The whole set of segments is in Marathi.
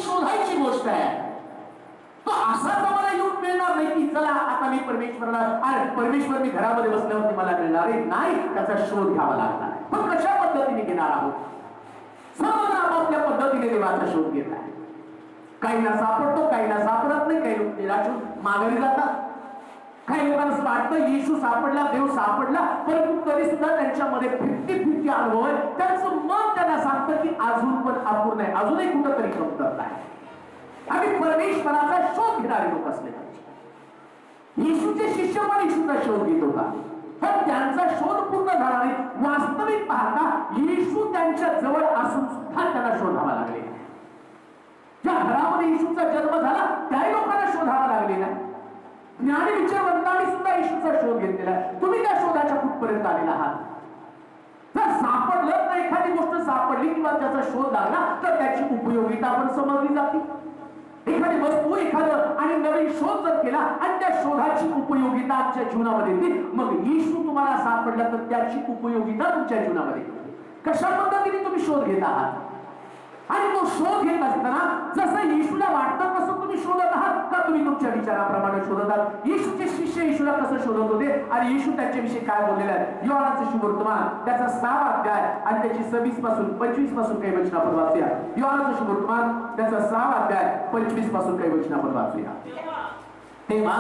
शोधायची गोष्ट आहे. तो असाच आम्हाला येऊन मिळणार नाही की चला आता मी परमेश्वराला अरे परमेश्वर मी घरामध्ये बसल्यावरती मला मिळणार आहे. नाही, त्याचा शोध घ्यावा लागणार आहे. पण कशा पद्धतीने घेणार आहोत? सर्वजण आपापल्या पद्धतीने देवाचा शोध घेत आहे. काहींना सापडतो, काहींना सापडत नाही. काही लोक निराशून माघारी जातात. काही लोकांना असं वाटतं येशू सापडला, देव सापडला, परंतु तरी सुद्धा त्यांच्यामध्ये 50-50 अनुभव आहे. त्यांचं मन त्यांना सांगतं की अजून पण अपूर्ण आहे, अजूनही कुठंतरी कमतरता आहे. आणि परमेश्वराचा शोध घेणारे लोक असले पाहिजे. येशूचे शिष्य पण येशूचा शोध घेत होता, पण त्यांचा शोध पूर्ण झाला नाही. वास्तविक पाहता येशू त्यांच्या जवळ असून सुद्धा त्यांना शोधावा लागले. ज्या घरामध्ये येशूचा जन्म झाला त्याही लोकांना शोधावा लागलेला. ज्ञानी विचारवंतांनी सुद्धा येशूचा शोध घेतलेला. तुम्ही त्या शोधाच्या कुठपर्यंत आलेला आहात? जर सापडलं तर एखादी गोष्ट सापडली किंवा त्याचा शोध लागला तर त्याची उपयोगिता पण समजली जाते. एखादी वस्तू एखादं आणि नवीन शोध जर केला आणि त्या शोधाची उपयोगिता आमच्या जीवनामध्ये येते, मग येशू तुम्हाला सापडला तर त्याची उपयोगिता तुमच्या जीवनामध्ये कशा पद्धतीने तुम्ही शोध घेत आहात? आणि तो शोध घेत असताना जसं येशूला वाटतं तसं तुम्ही शोधत आहात का तुम्ही तुमच्या विचाराप्रमाणे शोधत आहात? येशूचे शिष्य येशूला कसं शोधत होते आणि येशू त्यांच्याविषयी काय बोललेलं आहे? योहानाचे शुभवर्तमान त्याचा 6वा अध्याय आणि त्याची 26 पासून 25 पासून काही वचन आपण वाचूया. योहानाचे शुभवर्तमान त्याचा 6वा अध्याय 25 पासून काही वचन आपण वाचूया. तेव्हा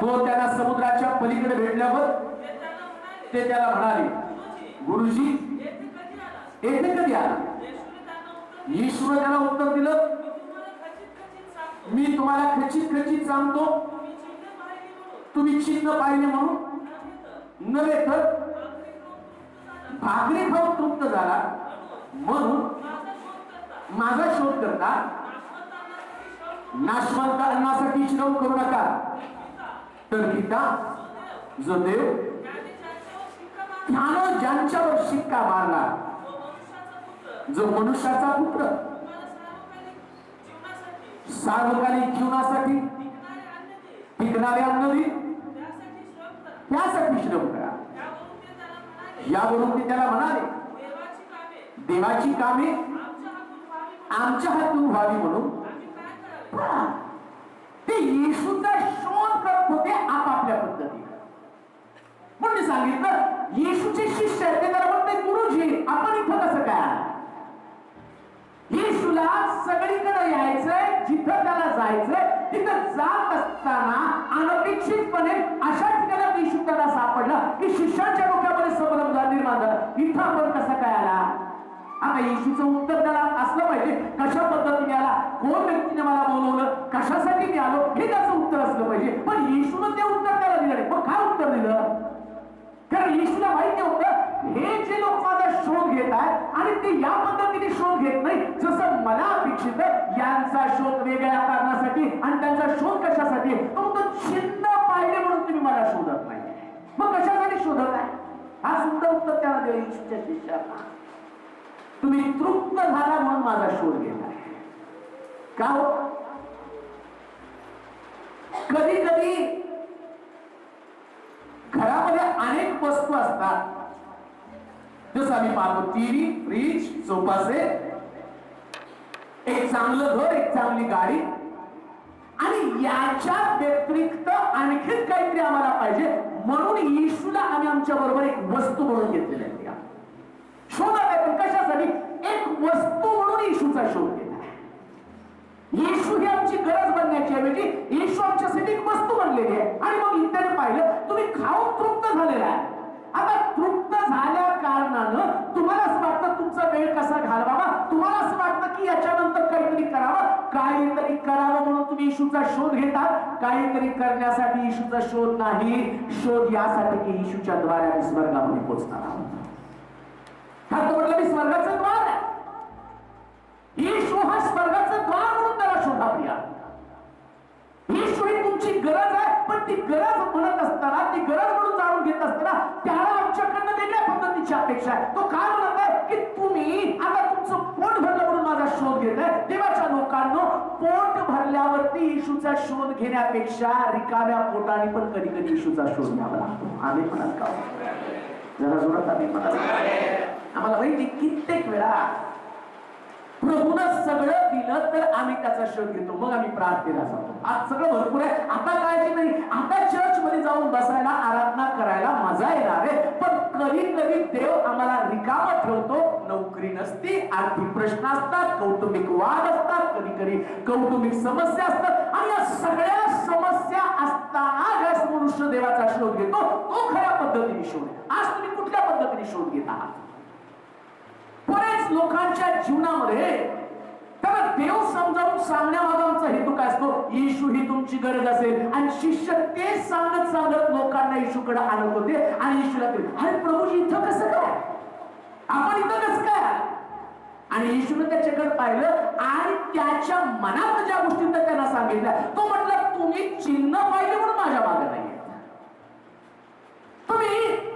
तो त्यांना समुद्राच्या पलीकडे भेटल्यावर ते त्याला म्हणाले, गुरुजी येथे कधी आला? येशूने त्याला उत्तर दिलं, मी तुम्हाला खचित खचित सांगतो, तुम्ही चिन्ह पाहिले म्हणून नव्हे तर भाकरी खाऊन तृप्त झाला म्हणून माझा शोध करता नाशवंत अन्नासाठी श्रम करू नका. तर पिता जो देव त्यानं ज्यांच्यावर शिक्का मारला, जो मनुष्याचा पुत्र सार्वकालिक जीवनासाठी टिकणारे अन्न देईल त्यासाठी श्रम करा. यावरून ते त्याला म्हणाले, देवाची कामे आमच्या हातून व्हावी म्हणून ते येशूचा शोध करत होते आपापल्या पद्धतीने. म्हणून सांगितलं येशूचे शिष्य ते त्याला म्हणते, गुरुजी आपण इथं कसं काय? येशूला सगळीकडे यायचंय, जिथं त्याला जायचंय तिथं जात असताना अनपेक्षितपणे अशा ठिकाणी येशू त्याला सापडला की शिष्यांच्या डोक्यामध्ये संभ्रम निर्माण झाला. इथं आपण कसं काय आला? आता येशूचं उत्तर त्याला असलं पाहिजे, कशा पद्धतीने आला, कोण व्यक्तीने मला बोलवलं, कशासाठी मी आलो, हे त्याचं उत्तर असलं पाहिजे. पण येशूनं ते उत्तर त्याला दिलं नाही. मग काय उत्तर दिलं? कारण येशूला माहिती होतं हे जे लोक माझा शोध घेत आहेत आणि ते या पद्धतीने शोध घेत नाही जसं मला अपेक्षित आहे, यांचा शोध वेगळ्या कारणासाठी आणि त्यांचा शोध कशासाठी? तो चिन्ह पाहिले म्हणून तुम्ही मला शोधत नाही. मग कशासाठी शोधत आहे? हा सुंदर उत्तर त्याला दिलं येशूच्या शिष्याला. तुम्ही तृप्त झाला म्हणून माझा शोध घेत आहे. का हो? कधी कधी घरामध्ये अनेक वस्तू असतात, जसं आम्ही पाहतो टीव्ही, फ्रीज, सोफा सेट, एक चांगलं घर, एक चांगली गाडी, आणि याच्या व्यतिरिक्त आणखी काहीतरी आम्हाला पाहिजे म्हणून येशूला आम्ही आमच्या बरोबर एक वस्तू म्हणून घेतलेली आहे. शोधत आहे कशासाठी? एक वस्तू म्हणून येशूचा शोध घेत आहे. येशू ही आमची गरज बनण्याची ऐवजी येशू आमच्यासाठी एक वस्तू बनलेली आहे. आणि मग इथे पाहिलं तुम्ही खाऊन तृप्त झालेला आहे. आता तृप्त झाल्या कारणानं तुम्हाला असं वाटतं तुमचा वेळ कसा घालवावा, तुम्हाला असं वाटतं की याच्यानंतर काहीतरी करावं, काहीतरी करावं म्हणून तुम्ही येशूचा शोध घेतात. काहीतरी करण्यासाठी येशूचा शोध नाही, शोध यासाठी की येशूच्या द्वारे आम्ही स्वर्गामध्ये पोहोचणार आहोत. म्हटलं मी स्वर्गाचं द्वार आहे. येशू हा स्वर्गाचं द्वार म्हणून त्याला शोधा. प्रिया, येशू ही तुमची गरज आहे, पण ती गरज म्हणत असताना, ती गरज म्हणून जाणून घेत असताना त्याला आमच्याकडनं वेगळ्या पद्धतीची अपेक्षा आहे. तो काय म्हणत आहे की तुम्ही आता तुमचं पोट भरलं म्हणून माझा शोध घेताय. देवाच्या लोकांनो, पोट भरल्यावरती येशूचा शोध घेण्यापेक्षा रिकाम्या पोटाने पण कधी कधी येशूचा शोध घ्यावा लागतो. आम्ही म्हणत का जरा जोरात आम्ही म्हणत. आम्हाला माहिती कित्येक वेळा प्रभूनं सगळं दिलं तर आम्ही त्याचा शोध घेतो, मग आम्ही प्रार्थनेला जातो. आज सगळं भरपूर आहे, आता काळजी नाही. आता चर्च मध्ये जाऊन बसायला, आराधना करायला मजा येणार आहे. पण कधी कधी देव आम्हाला रिकामं ठेवतो. नोकरी नसती, आर्थिक प्रश्न असतात, कौटुंबिक वाद असतात, कधी कधी कौटुंबिक समस्या असतात. आणि या सगळ्या समस्या असताना ज्यास मनुष्य देवाचा शोध घेतो तो खऱ्या पद्धतीने शोध. आज तुम्ही कुठल्या पद्धतीने शोध घेत आहात? बरेच लोकांच्या जीवनामध्ये त्याला देव समजावून सांगण्यामागे आमचा हेतू काय असतो? येशू ही तुमची गरज असेल आणि शिष्य ते सांगत सांगत लोकांना येशूकडे आणत होते. आणि येशूला ते, अरे प्रभूजी इथं कसं काय, आपण इथं कसं काय? आणि येशूने त्याच्याकडे पाहिलं आणि त्याच्या मनात ज्या गोष्टी त्यांना सांगितल्या, तो म्हटला तुम्ही चिन्ह पाहिजे म्हणून माझ्या मागे नाही.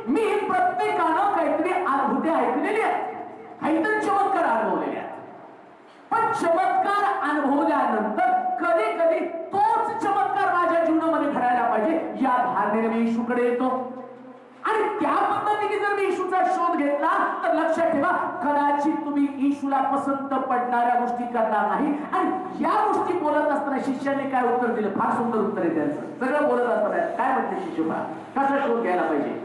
मी प्रत्येकानं काहीतरी अद्भुते ऐकलेली आहेत, काहीतरी चमत्कार अनुभवलेले आहेत. पण चमत्कार अनुभवल्यानंतर कधी कधी तोच चमत्कार माझ्या जीवनामध्ये घडायला पाहिजे या धारणेने मी येशूकडे येतो. आणि त्या पद्धतीने जर मी येशूचा शोध घेतला तर लक्षात ठेवा, कदाचित तुम्ही येशूला पसंत पडणाऱ्या गोष्टी करणार नाही. आणि या गोष्टी बोलत असताना शिष्याने काय उत्तर दिलं? फार सुंदर उत्तर आहे त्यांचं. सगळं बोलत असताना काय म्हणते शिष्य, कसा शोध घ्यायला पाहिजे?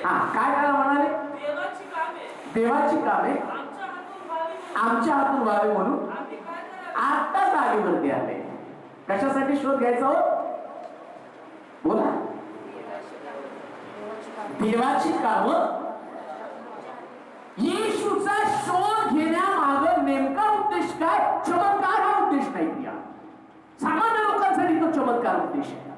हा, काय करायला म्हणाले? देवाची कामे आमच्या हातून व्हावे म्हणून आता जागेवरती आले. कशासाठी शोध घ्यायचा हो? बोला. देवाची काम. येशूचा शोध घेण्यामागं नेमका उद्देश काय? चमत्कार हा उद्देश नाही. सामान्य लोकांसाठी तो चमत्कार उद्देश आहे.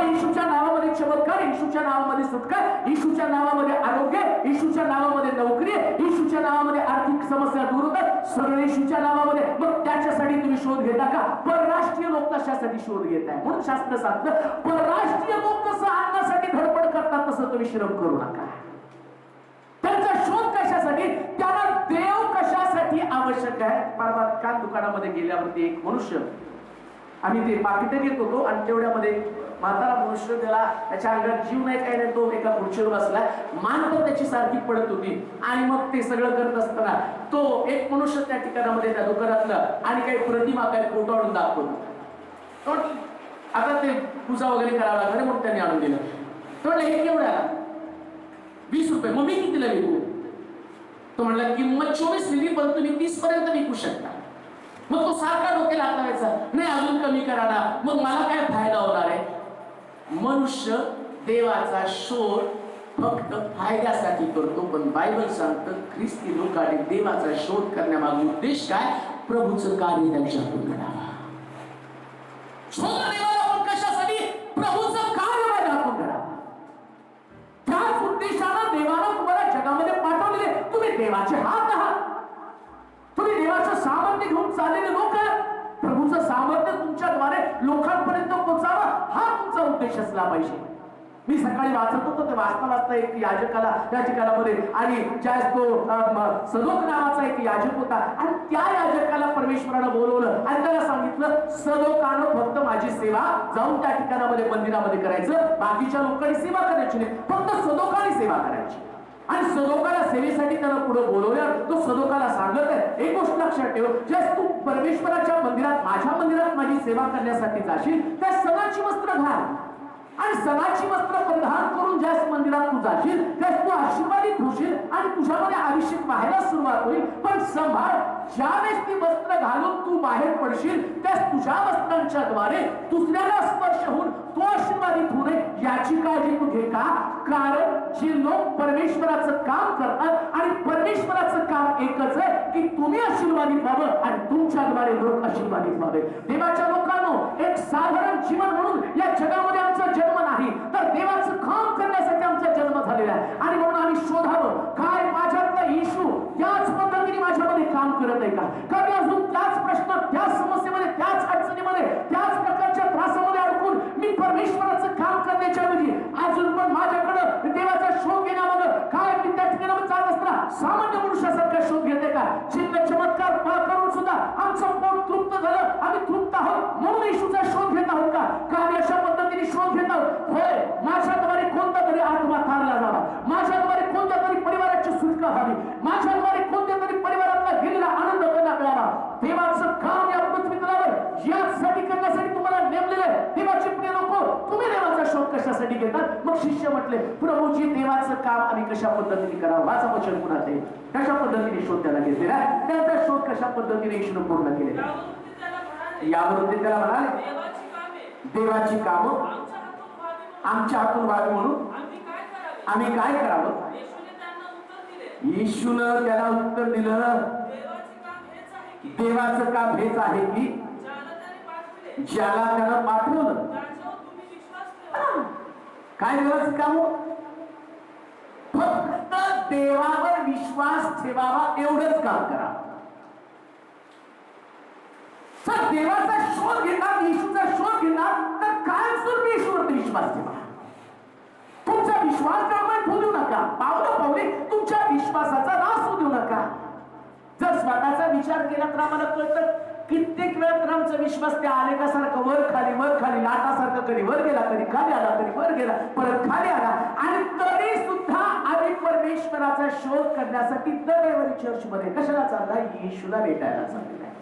येशूच्या नावामध्ये चमत्कार, येशूच्या नावामध्ये सत्कार, येशूच्या नावामध्ये आरोग्य, येशूच्या नावामध्ये नोकरी, येशूच्या नावामध्ये आर्थिक समस्या दूर होतात, सगळं येशूच्या नावामध्ये. मग त्याच्यासाठी तुम्ही शोध घेता का? परराष्ट्रीय लोक कशासाठी शोध घेत आहे? म्हणून शास्त्र सांगतं, परराष्ट्रीय लोक कसं आणण्यासाठी धडपड करतात तसं तुम्ही श्रम करू नका. त्यांचा शोध कशासाठी? त्याला देव कशासाठी आवश्यक आहे? कान दुकानामध्ये गेल्यावरती एक मनुष्य, आम्ही ते पाकिटं घेत होतो आणि तेवढ्यामध्ये म्हातारा मनुष्य, त्याच्या अंगात जीव नाही काही नाही, तो एका खुर्चीवर बसला, मान पण त्याची सारखी पडत होती. आणि मग ते सगळं करत असताना तो एक मनुष्य त्या ठिकाणामध्ये, त्या दुकानातलं, आणि काही प्रतिमा, काही फोटो आणून दाखवतो. आता ते पूजा वगैरे करावं लागणार म्हणून त्यांनी आणून दिलं. तो म्हणला हे केवढ्याला? 20 रुपये. मग मी कितीला विकू? तो म्हणला किंमत 24 लिहिली, पण तुम्ही 30 पर्यंत विकू शकता. मग तो सारखा डोक्याला हातावायचा, नाही अजून कमी करा ना, मग मला काय फायदा होणार आहे? मनुष्य देवाचा शोध फक्त फायद्यासाठी करतो. पण बायबल सांगतं ख्रिस्ती लोकांनी देवाचा शोध करण्यामागे उद्देश काय? प्रभूचं कार्य त्यांच्यातून घडावा. शोध देवाला पण कशासाठी? प्रभूचं कार्य माझ्यातून घडावा. त्याच उद्देशानं देवानं तुम्हाला जगामध्ये पाठवलेले. तुम्ही देवाचे हात आहात, तुम्ही देवाचं सामर्थ्य घेऊन चाललेले लोक आहेत. प्रभूचं सामर्थ्य तुमच्याद्वारे लोकांपर्यंत पोहोचावं हा तुमचा उद्देश असला पाहिजे. मी सकाळी वाचत होतो, ते वाचता एक याजकाला त्या ठिकाणामध्ये, आणि ज्यास तो सदोक नावाचा एक याजक होता, आणि त्या याजकाला परमेश्वरानं बोलवलं आणि त्याला सांगितलं, सदोकानं फक्त माझी सेवा जाऊन त्या ठिकाणामध्ये मंदिरामध्ये करायचं, बाकीच्या लोकांनी सेवा करायची नाही, फक्त सदोकाने सेवा करायची. आणि सदोकाला सेवेसाठी त्याला पुढे बोलवलं. तो सदोकाला सांगत आहे, एक गोष्ट लक्षात ठेव, ज्यास तू परमेश्वराच्या मंदिरात, माझ्या मंदिरात माझी सेवा करण्यासाठी जाशील, त्या सणाची वस्त्र घाल, आणि सणाची वस्त्र परिधान करून ज्यास मंदिरात तू जाशील त्यास तू आशीर्वादित होशील आणि तुझ्यामध्ये अभिषेक पाहायला सुरुवात होईल. पण संभाळ, ज्यावेळेस ती वस्त्र घालून तू बाहेर पडशील त्यास तुझ्या वस्त्रांच्या द्वारे दुसऱ्याला स्पर्श होऊन तो आशीर्वादित होऊ नये याची काळजी तू घे. का? कारण जे लोक परमेश्वराचं काम करतात, आणि परमेश्वराचं काम एकच आहे की तुम्ही आशीर्वादित व्हावं आणि तुमच्याद्वारे लोक आशीर्वादित व्हावे. देवाच्या लोकांनो, एक साधारण जीवन म्हणून या जगामध्ये आमचा जन्म नाही, तर देवाचं काम करण्यासाठी आमचा जन्म झालेला आहे. आणि म्हणून आम्ही शोधावं, काय माझ्यातला येशू त्याच पद्धतीने माझ्यामध्ये काम करत आहे का? कारण अजून त्याच प्रश्न, त्याच समस्येमध्ये, त्याच अडचणीमध्ये, त्याच प्रकारच्या त्रासामध्ये अडकून मी घेण्यामागं, देवाचा शोध घेण्यामागं काय मी त्या ठिकाणी जात असताना सामान्य मनुष्यासारखा शोध घेते का? चिन्ह चमत्कार करून सुद्धा आमचं पोट तृप्त झालं, आम्ही तृप्त आहोत म्हणून येशूचा शोध घेत आहोत का? आम्ही अशा पद्धतीने शोध घेत आहोत. होय, माझ्याद्वारे कोणता तरी आत्मा थारला जावा, माझ्याद्वारे कोणत्या तरी परिवाराची सुटका व्हावी, माझ्याद्वारे कोणत्या तरी परिवारातला गेलेला आनंद त्यांना मिळावा. देवाचं काम या पृथ्वी तलावर यासाठी करण्यासाठी तुम्हाला नेमलेलं आहे. देवाची प्रिय लोक, तुम्ही देवाचा शोध कशासाठी घेतात? मग शिष्य म्हटले, प्रभूजी देवाचं काम आम्ही कशा पद्धतीने करावं? माझं वचन पुन्हा ते कशा पद्धतीने शोध त्याला घेतलेला आहे, त्याचा शोध कशा पद्धतीने येशूने पूर्ण केलेला. यावरून ते त्याला म्हणाले, देवाची कामं आमच्या हातून व्हावी म्हणून आम्ही काय करावं? येशूनं त्याला उत्तर दिलं, देवाचं काम हेच आहे की ज्याला त्यानं पाठवलं. काय देवाचं काम? फक्त देवावर विश्वास ठेवावा, एवढंच काम करा. जर देवाचा शोध घेणार, येशूचा शोध घेणार, तर काय स्वरूपी येशूवरती विश्वास ठेवा. तुमचा विश्वास निर्माण होऊ देऊ नका. पावले तुमच्या विश्वासाचा नाश होऊ देऊ नका. जर स्वतःचा विचार केला तर आम्हाला कळतं कित्येक वेळा तर आमचा विश्वास त्या आलेखासारखं वर खाली लाटासारखं कधी वर गेला, कधी खाली आला, कधी वर गेला, परत खाली आला, आणि तरी सुद्धा आम्ही परमेश्वराचा शोध करण्यासाठी दर रविवारी चर्च मध्ये कशाला चाललाय? येशूला भेटायला चाललेला आहे.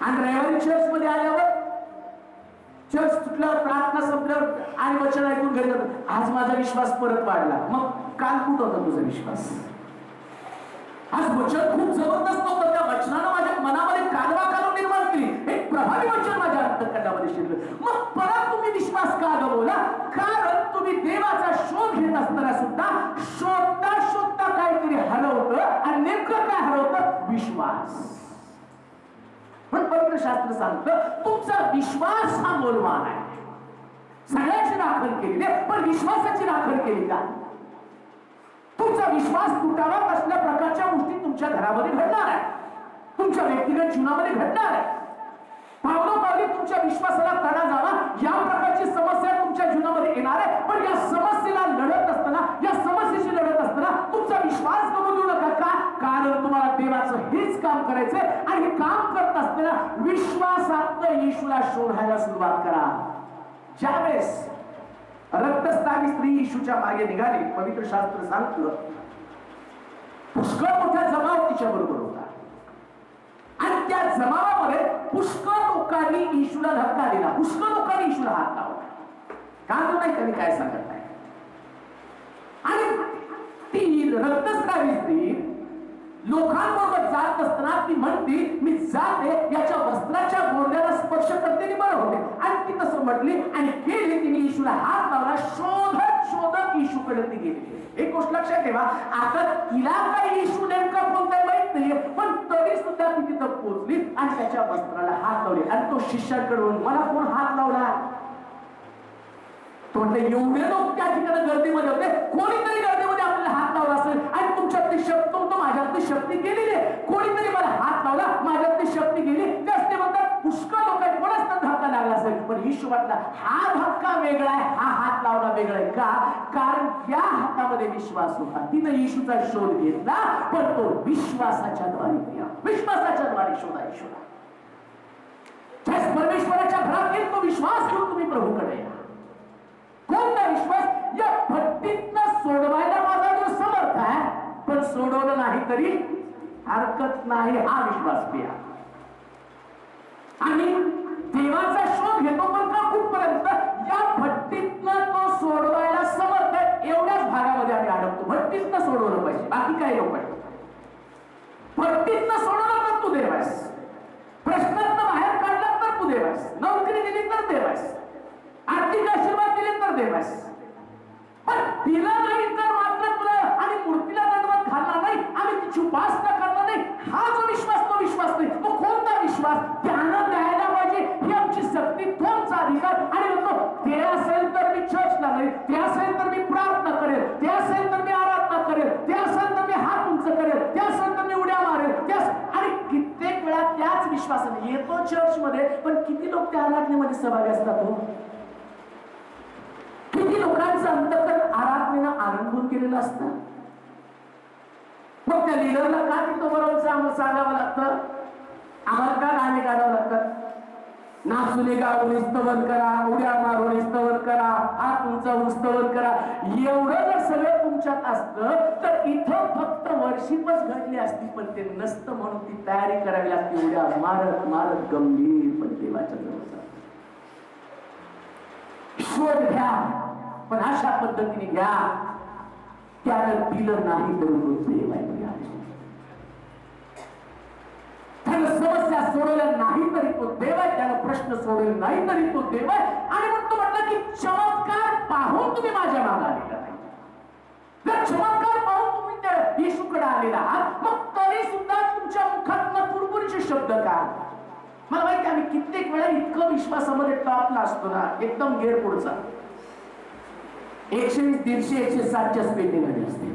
आणि रविवारी चर्च मध्ये आल्यावर चर्च सुटल्यावर, प्रार्थना संपल्यावर आणि वचन ऐकून घरी जातो, आज माझा विश्वास परत वाढला. मग काल कुठं होता तुझा विश्वास? आज वचन खूप जबरदस्त होतं, त्या वचनानं माझ्या मनामध्ये कालवा निर्माण केली, एक प्रभावी वचन माझ्या अंतःकरणामध्ये शिरलं. मग परत तुम्ही विश्वास का गमावला? कारण तुम्ही देवाचा शोध घेत असताना सुद्धा शोधता काहीतरी हरवतं, आणि नेमकं काय हरवतं? विश्वास. पण पवित्र शास्त्र सांगतं तुमचा विश्वास हा मोलवान आहे. सगळ्याची राखण केली पण विश्वासाची राखण केली का? तुमचा विश्वास तुटावा असल्या प्रकारच्या गोष्टी तुमच्या घरामध्ये घडणार आहे, तुमच्या व्यक्तिगत जीवनामध्ये घडणार आहे. पावलोपावली तुमच्या विश्वासाला तडा जावा या प्रकारची समस्या तुमच्या जीवनामध्ये येणार आहे. पण या समस्येला लढत असताना, या समस्येशी लढत असताना तुमचा विश्वास गमावू देऊ नका. का? कारण तुम्हाला देवाचं हेच काम करायचंय, आणि हे काम करत असताना विश्वासात येशूला शोधायला सुरुवात करा. ज्यावेळेस रक्तस्रावी स्त्री येशूच्या मागे निघाली, पवित्र शास्त्र सांगतं पुष्कळ मोठा जमाव तिच्या बरोबर होता, आणि त्या जमावामध्ये पुष्कळ लोकांनी येशूला धक्का दिला, पुष्कळ लोकांनी येशूला हात लावला. कारण नाही कधी काय सांगत नाही. आणि ती रक्तस्रावी स्त्री लोकांबरोबर जात असताना ती म्हणती, मी जाते याच्या वस्त्राच्या गोंड्याला स्पर्श करते बरं होते. आणि ती तसं म्हटली आणि गेली. तिने येशूला हात लावला. शोधत येशूकडे ती गेली. एक गोष्ट लक्षात ठेवा, आता तिला काय येशू नेमका कोणता माहित नाहीये, पण तरी सुद्धा ती तिथं पोहोचली आणि त्याच्या वस्त्राला हात लावले. आणि तो शिष्याकडून, मला कोण हात लावला? तो म्हटलं एवढे लोक त्या ठिकाणी गर्दीमध्ये होते, कोणीतरी गर्दीमध्ये आपल्याला हात लावला असेल, आणि तुमच्यातली शक्ती, माझ्यातली शक्ती गेलेली आहे, कोणीतरी मला हात लावला, माझ्यातली शक्ती गेली. त्याच ते म्हणतात पुष्कळ लोक आहेत, कोणाच तर धक्का लागला असेल. पण येशू म्हटला हा धक्का वेगळा आहे, हा हात लावणं वेगळा आहे. का? कारण या हातामध्ये विश्वास होता. तिनं येशूचा शोध घेतला, पण तो विश्वासाच्या द्वारे शोधा. परमेश्वराच्या घरात येईल तो विश्वास घेऊन तुम्ही प्रभूकडे या. कोणता विश्वास? या भट्टीतनं सोडवायला माझा जो समर्थ आहे, पण सोडवलं नाही तरी हरकत नाही, हा विश्वास प्रिया. आणि देवाचा शोध घेतो पण का कुठपर्यंत? या भट्टीतनं तो सोडवायला समर्थ आहे, एवढ्याच भागामध्ये आम्ही अडकतो. भट्टीतनं सोडवलं पाहिजे, बाकी काय नको. भट्टीतनं सोडवलं तर तू देव आहेस, प्रश्नातनं बाहेर काढला तर तू देव आहेस, नोकरी दिली तर देव आहेस, आर्थिक आशीर्वाद दिले तर देव आहेस. पण दिला नाही तर मात्र तुला आणि मूर्तीला दंडवत घालणार नाही, आम्ही तिची उपासना करणार नाही, हा जो विश्वास तो विश्वास नाही. तो कोणता विश्वास? त्यानं द्यायला पाहिजे, ही आमची सक्ती, तोच अधिकार. आणि म्हणतो ते असेल तर मी चर्चला जाईल, ते असेल तर मी प्रार्थना करेल, ते असेल तर मी आराधना करेल, ते असेल तर मी हात उंच करेल, ते असेल तर मी उड्या मारेल. आणि कित्येक वेळा त्याच विश्वासाने येतो चर्च मध्ये, पण किती लोक त्या आराधनेमध्ये सहभागी असतात? किती लोकांचं अंतःकरण असतं. मग त्या लिडरला का तिथं बरोबर सांगावं लागतं, आम्हाला का गाणे काढावं लागतात? नाचुने गाऊन स्तवन करा, उड्या मारून स्तवन करा, हात उंचावून स्तवन करा. एवढं जर सगळं तुमच्यात असतं तर इथं फक्त वर्षीपच घडली असती, पण ते नसतं म्हणून ती तयारी करावी लागते. उड्या मारत मारत गंभीरपणे देवाच्या जवळ जा. शोध घ्या, पण अशा पद्धतीने घ्या त्यानं दिलं नाही तरी तो देव आहे. त्यानं समस्या सोडवल्या नाही तरी तो देव आहे, त्यानं प्रश्न सोडवले नाही तरी तो देव आहे. आणि मग तो म्हटलं की चमत्कार पाहून तुम्ही माझ्या मागे आलेला नाही. जर चमत्कार पाहून तुम्ही त्या येशूकडे आलेला आहात, मग तरी सुद्धा तुमच्या मुखातनं पुरपुरीचे शब्द का? मला माहिती आम्ही कित्येक वेळा इतकं विश्वासामध्ये टॉपला असतो ना, एकदम गेअर पुढचा 120, 150, 160च्या स्पीडने गाडी असते.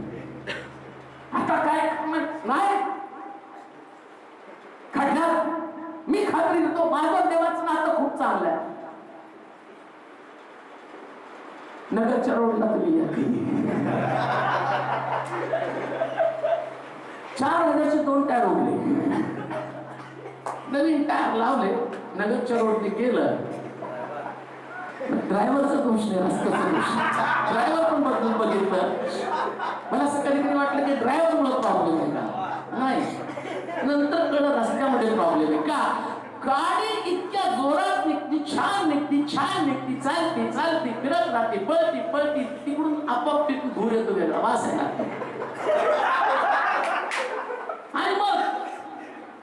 आता काय नाही खड्ड्यात मी खात्री देतो माझं देवाचं नातं खूप चांगलं आहे. नगरच्या रोडला तुम्ही या 4,000चे 2 टायर उडले, नवीन टायर लावले, नगरच्या रोडने गेलं. ड्रायव्हरचा दोष नाही, रस्त्याचा दोष. ड्रायव्हर पण बदलून बघितलं. मला असं कधी वाटलं की ड्रायव्हर मुळे प्रॉब्लेम आहे का? नाही, नंतर कळलं रस्त्यामध्ये प्रॉब्लेम आहे का. गाडी इतक्या जोरात निघती, छान निघती, छान निघती, चालती चालती, फिरत राहते, पळती पळती, तिकडून आपोआप तिकडून धूर येतो, वेगळा वास आहे ना. आणि मग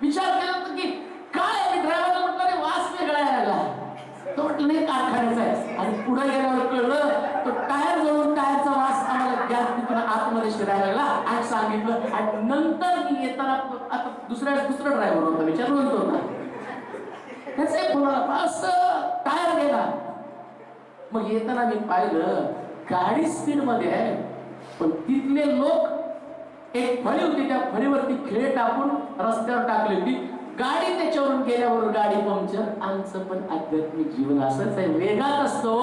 विचार केला की काय, मी ड्रायव्हरला म्हटलं रे वास वेगळा यायला. तो म्हटलं नाही कारखान्याचा आहे. आणि पुढे गेल्यावर कळलं तो टायर जवळून टायरचा वास आम्हाला गॅस तिथून आतमध्ये शिरायला लागला. आणि सांगितलं, आणि नंतर मी येताना आता दुसरा ड्रायव्हर होता, विचारून होता त्याच टायर गेला. मग येताना मी पाहिलं गाडी स्पीड मध्ये आहे, पण तिथले लोक एक फळी होती, त्या फळीवरती खिळे टाकून रस्त्यावर टाकली होती. गाडी त्याच्यावरून गेल्यावर गाडी पंक्चर. आमचं पण आध्यात्मिक जीवन असंच आहे, वेगात असतो.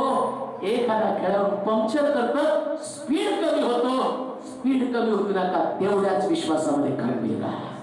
एखादा खेळावर पंक्चर करतं, स्पीड कमी होतो. स्पीड कमी होती नका, तेवढ्याच विश्वासामध्ये खंबीर राहा.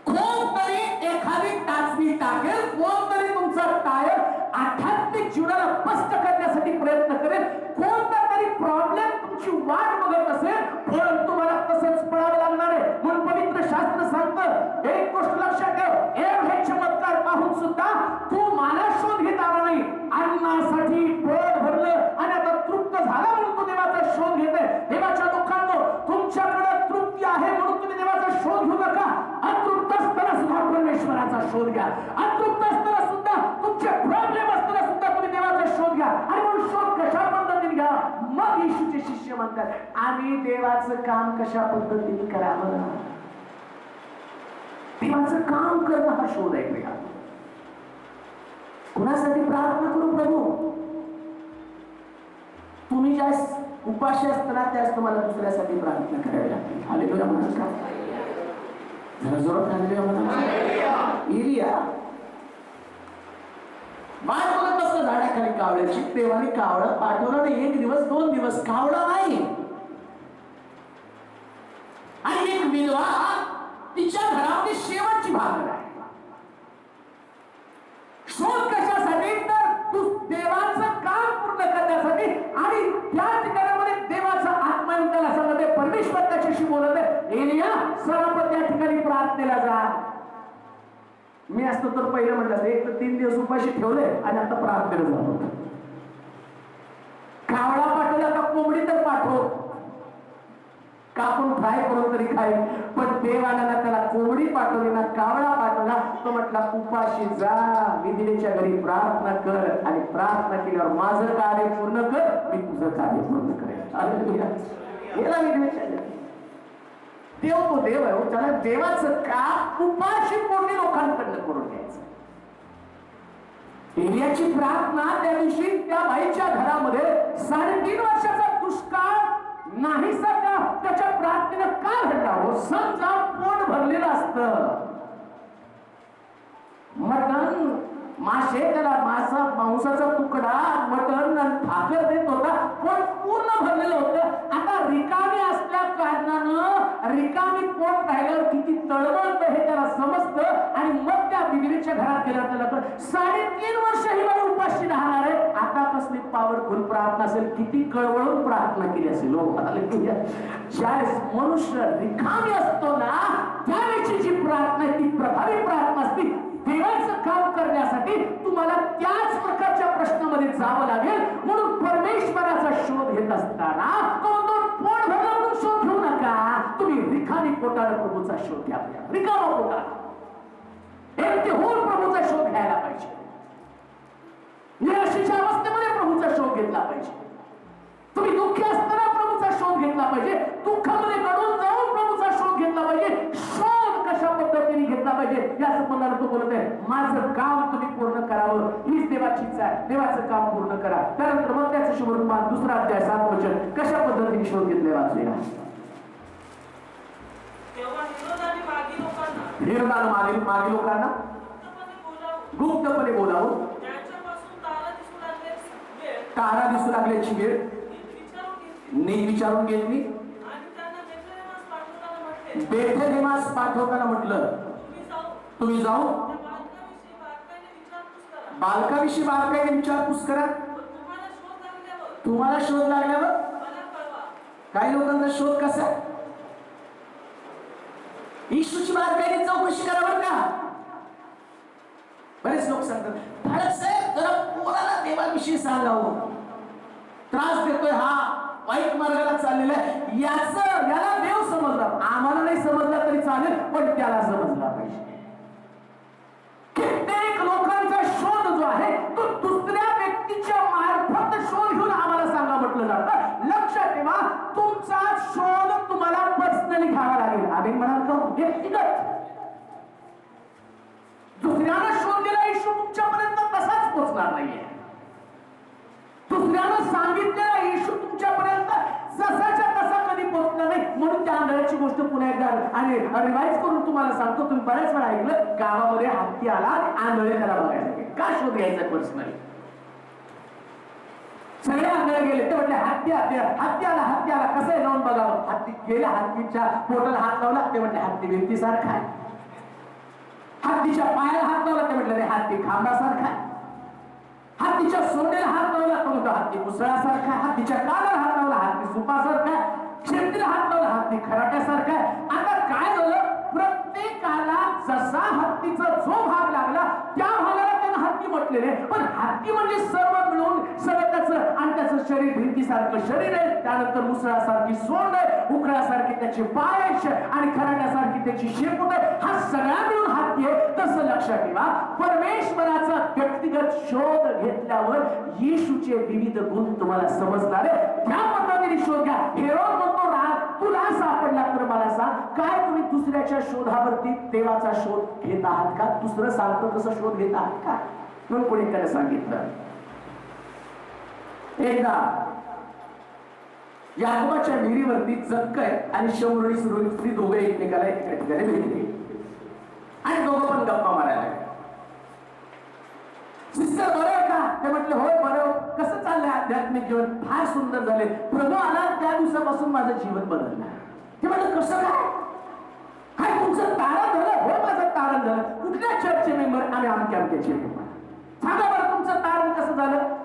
कोणतरी एखादी टाचणी टाकेल, कोणतरी तुमचा टायर आध्यात्मिक जीवनाला स्पष्ट करण्यासाठी प्रयत्न करेल, कोणता तरी प्रॉब्लेम तुमची वाट बघत असेल, पण तुम्हाला तसंच पळावं लागणार आहे. म्हणून पवित्र शास्त्र सांगतं, एक गोष्ट लक्षात ठेव, एवढे चमत्कार पाहून सुद्धा तू मला शोध घेत आला नाही. अन्नासाठी पोट भरलं आणि आता तृप्त झाला म्हणून तू देवाचा शोध घेते. देवाच्या लोकांनो, तुमच्याकडे तृप्ती आहे म्हणून तुम्ही देवाचा शोध घेऊ नका. अतृप्त असताना सुद्धा परमेश्वराचा शोध घ्या. अतृप्त असताना सुद्धा तुमचे प्रॉब्लेम असताना सुद्धा तुम्ही देवाचा शोध घ्या. आणि म्हणून शोध कशा पद्धतीने घ्या. मग येशूचे शिष्य म्हणतात, आम्ही देवाचं काम कशा पद्धतीने करावं. देवाचं काम करणं हा शोध आहे. वेगळा कुणासाठी प्रार्थना करू प्रभू? तुम्ही ज्या उपाशी असताना त्याच तुम्हाला दुसऱ्यासाठी प्रार्थना करावी लागते. हालेलुया म्हणा का? जरा जोरात हालेलुया म्हणा. एलिया वाट बघत असतं झाडाखाली कावळ्याची. देवाने कावळा पाठवला नाही. 1 दिवस 2 दिवस कावळा नाही. आणि एक विधवा तिच्या घरामध्ये शेवटची भाकर आहे. शोध कशासाठी? तर तू देवाचं काम पूर्ण करण्यासाठी. आणि त्या ठिकाणामध्ये देवाचा आत्मा येऊन त्याला सांगते, परमेश्वर त्याच्याशी बोलत आहे, एलिया सर्वप्रथम त्या ठिकाणी प्रार्थनेला जा. मी असतो तर पहिलं म्हटलं, एक तर 3 दिवस उपाशी ठेवले आणि आता प्रार्थनेला जातो. कावळा पाठवला का कोंबडी तर पाठव, कापून फ्राय करून तरी खाईल. पण देवाला त्याला कोंबडी पाठवली ना कावळा पाठवला. तो म्हटला, उपाशी जा, विधिलेच्या घरी प्रार्थना कर, आणि प्रार्थना केल्यावर माझं कार्य पूर्ण कर, मी तुझं कार्य पूर्ण करेन. गेला विधिलेच्या घरी. देव तो देव आहे. त्याला देवाचं काम उपाशी पोटी लोकांकडनं करून घ्यायचं. एलियाची प्रार्थना त्या दिवशी त्या बाईच्या घरामध्ये 3.5 वर्षाचा दुष्काळ नाहीसा का त्याच्या प्रार्थनेनं काय घडला हो? समजा पोट भरलेलं असतं, मटण मासे, त्याला मांसाचा तुकडा, मटण आणि भाकर देत होता, पण पूर्ण भरलेलं होतं. गेला आपल्याला 3.5 वर्ष ही बाई उपाशी राहणार आहे. आता कसली पॉवरफुल प्रार्थना असेल, किती कळवळून प्रार्थना केली असेल लोक. ज्यावेळेस मनुष्य रिकामी असतो ना, त्यावेळेची जी प्रार्थना आहे ती प्रभावी प्रार्थना असते. देवाचं काम करण्यासाठी तुम्हाला त्याच प्रकारच्या प्रश्नामध्ये जावं लागेल. म्हणून परमेश्वराचा शोध घेत असताना पोट भरलं म्हणून शोध घेऊ नका. तुम्ही रिकामी पोटाला प्रभूचा शोध घ्या. रिकामा पोटाला ते होऊन प्रभूचा शोध घ्यायला पाहिजे. निराशेच्या अवस्थेमध्ये प्रभूचा शोध घेतला पाहिजे. तुम्ही दुःखी असताना प्रभूचा शोध घेतला पाहिजे. दुःखामध्ये गळून जाऊन प्रभूचा शोध घेतला पाहिजे. शोध कशा पद्धतीने घेतला पाहिजे या संबंधाने तो बोलत आहे. माझं काम तुम्ही पूर्ण करावं हीच देवाची इच्छा आहे. देवाचं काम पूर्ण करा. त्यानंतर मग त्याचं शुभरूपान 2 अध्याय 7 वचन कशा पद्धतीने शोध घेतले वाचूया. हिरोदानं मागे लोकांना गुप्तपणे बोलावून तारा दिसू लागल्याची वेळ नीट विचारून घेतली. बेथलेहेमास पाठवताना म्हटलं तुम्ही जाऊ बालकाविषयी बारकाईने विचारपूस करा. तुम्हाला शोध लागल्यावर काही लोकांचा शोध कसा येशूची बारकाईने चौकशी करा बरं का. बरेच लोक सांगतात बाळक साहेब जरा पोराला देवाविषयी सांगावं, त्रास देतोय, हा वाईट मार्गाला चाललेला आहे, याला देव समजला. आम्हाला नाही समजला तरी चालेल, पण त्याला समजला पाहिजे. कित्येक लोकांचा शोध जो आहे तो दुसऱ्या व्यक्तीच्या मार्फत शोध घेऊन आम्हाला सांगा म्हटलं जातं. लक्षात ठेवा, तुमचा शोध तुम्हाला पर्सनली घ्यावा लागेल. आम्ही म्हणाल का व्यक्तिगत दुसऱ्यानं शोध दिला येशू तुमच्यापर्यंत तसाच पोहोचणार नाहीये. दुसऱ्यानं सांगितलेला येशू तुमच्यापर्यंत जसाच्या तसा कधी पोहोचला नाही. म्हणून त्या आंधळ्याची गोष्ट पुन्हा एकदा आणि रिवाइज करून तुम्हाला सांगतो. तुम्ही बऱ्याच वेळा ऐकलं गावामध्ये हत्ती आला, आंधळे त्याला बघायसाठी. का शोध घ्यायचा पर्सनली? सगळे आंधळे गेले ते म्हटले हत्ती आला कसं आहे जाऊन बघावं. हत्ती गेल्या, हत्तीच्या पोटाला हात लावला ते म्हटले हत्ती व्यक्तीसारखा आहे. हत्तीच्या पायाला हात लावला ते म्हटलं हत्ती खांबासारखा आहे. हत्तीच्या सोंडेला हात लावला तो म्हणतो हत्ती मुसळासारखा आहे. हत्तीच्या कानाला हात लावला हत्ती सुपासारखा आहे. शेपटीला हात लावला हत्ती खराट्यासारखा आहे. आता काय झालं, प्रत्येकाला जसा हत्तीचा जो भाग लागला त्या भागाला त्यानं हत्ती म्हटलेले. पण हत्ती म्हणजे सर्व मिळून सगळं त्याचं आणि त्याचं शरीर भिंतीसारखं शरीर आहे. त्यानंतर मुसळासारखी सोंड आहे, उकळासारखे त्याचे पाय आणि खराट्यासारखी त्याची शेपूट आहे. हा सगळा मिळून हत्ती आहे. तसं लक्षात ठेवा, परमेश्वराचा व्यक्तिगत शोध घेतल्यावर येशूचे विविध गुण तुम्हाला समजणार आहे. त्या पद्धतीने शोध घ्या. हेरोद म्हणतो तुला सापडला तर मला सांग. काय तुम्ही दुसऱ्याच्या शोधावरती देवाचा शोध घेत आहात का? दुसरं सांगतो तसं शोध घेत आहात का? म्हणून कोणी त्याला सांगितलं एकदा याकोबाच्या विहिरीवरती जक्कय आणि शमरोणी स्त्री दोघे एकमेकाला एका ठिकाणी भेटले आणि दोघं पण गप्पा मारायला लागले. सिस्टर बरं आहे का? ते म्हटले होय बरं. कसं चाललंय आध्यात्मिक जीवन? फार सुंदर झाले. प्रभू आला त्या दिवसापासून माझं जीवन बदललं. ते म्हटलं कसं काय तुमचं तारण झालं? हो माझं तारण झालं. कुठल्या चर्चचे मेंबर? आम्ही आमच्या मेंबर. सांगा बरं तुमचं तारण कसं झालं?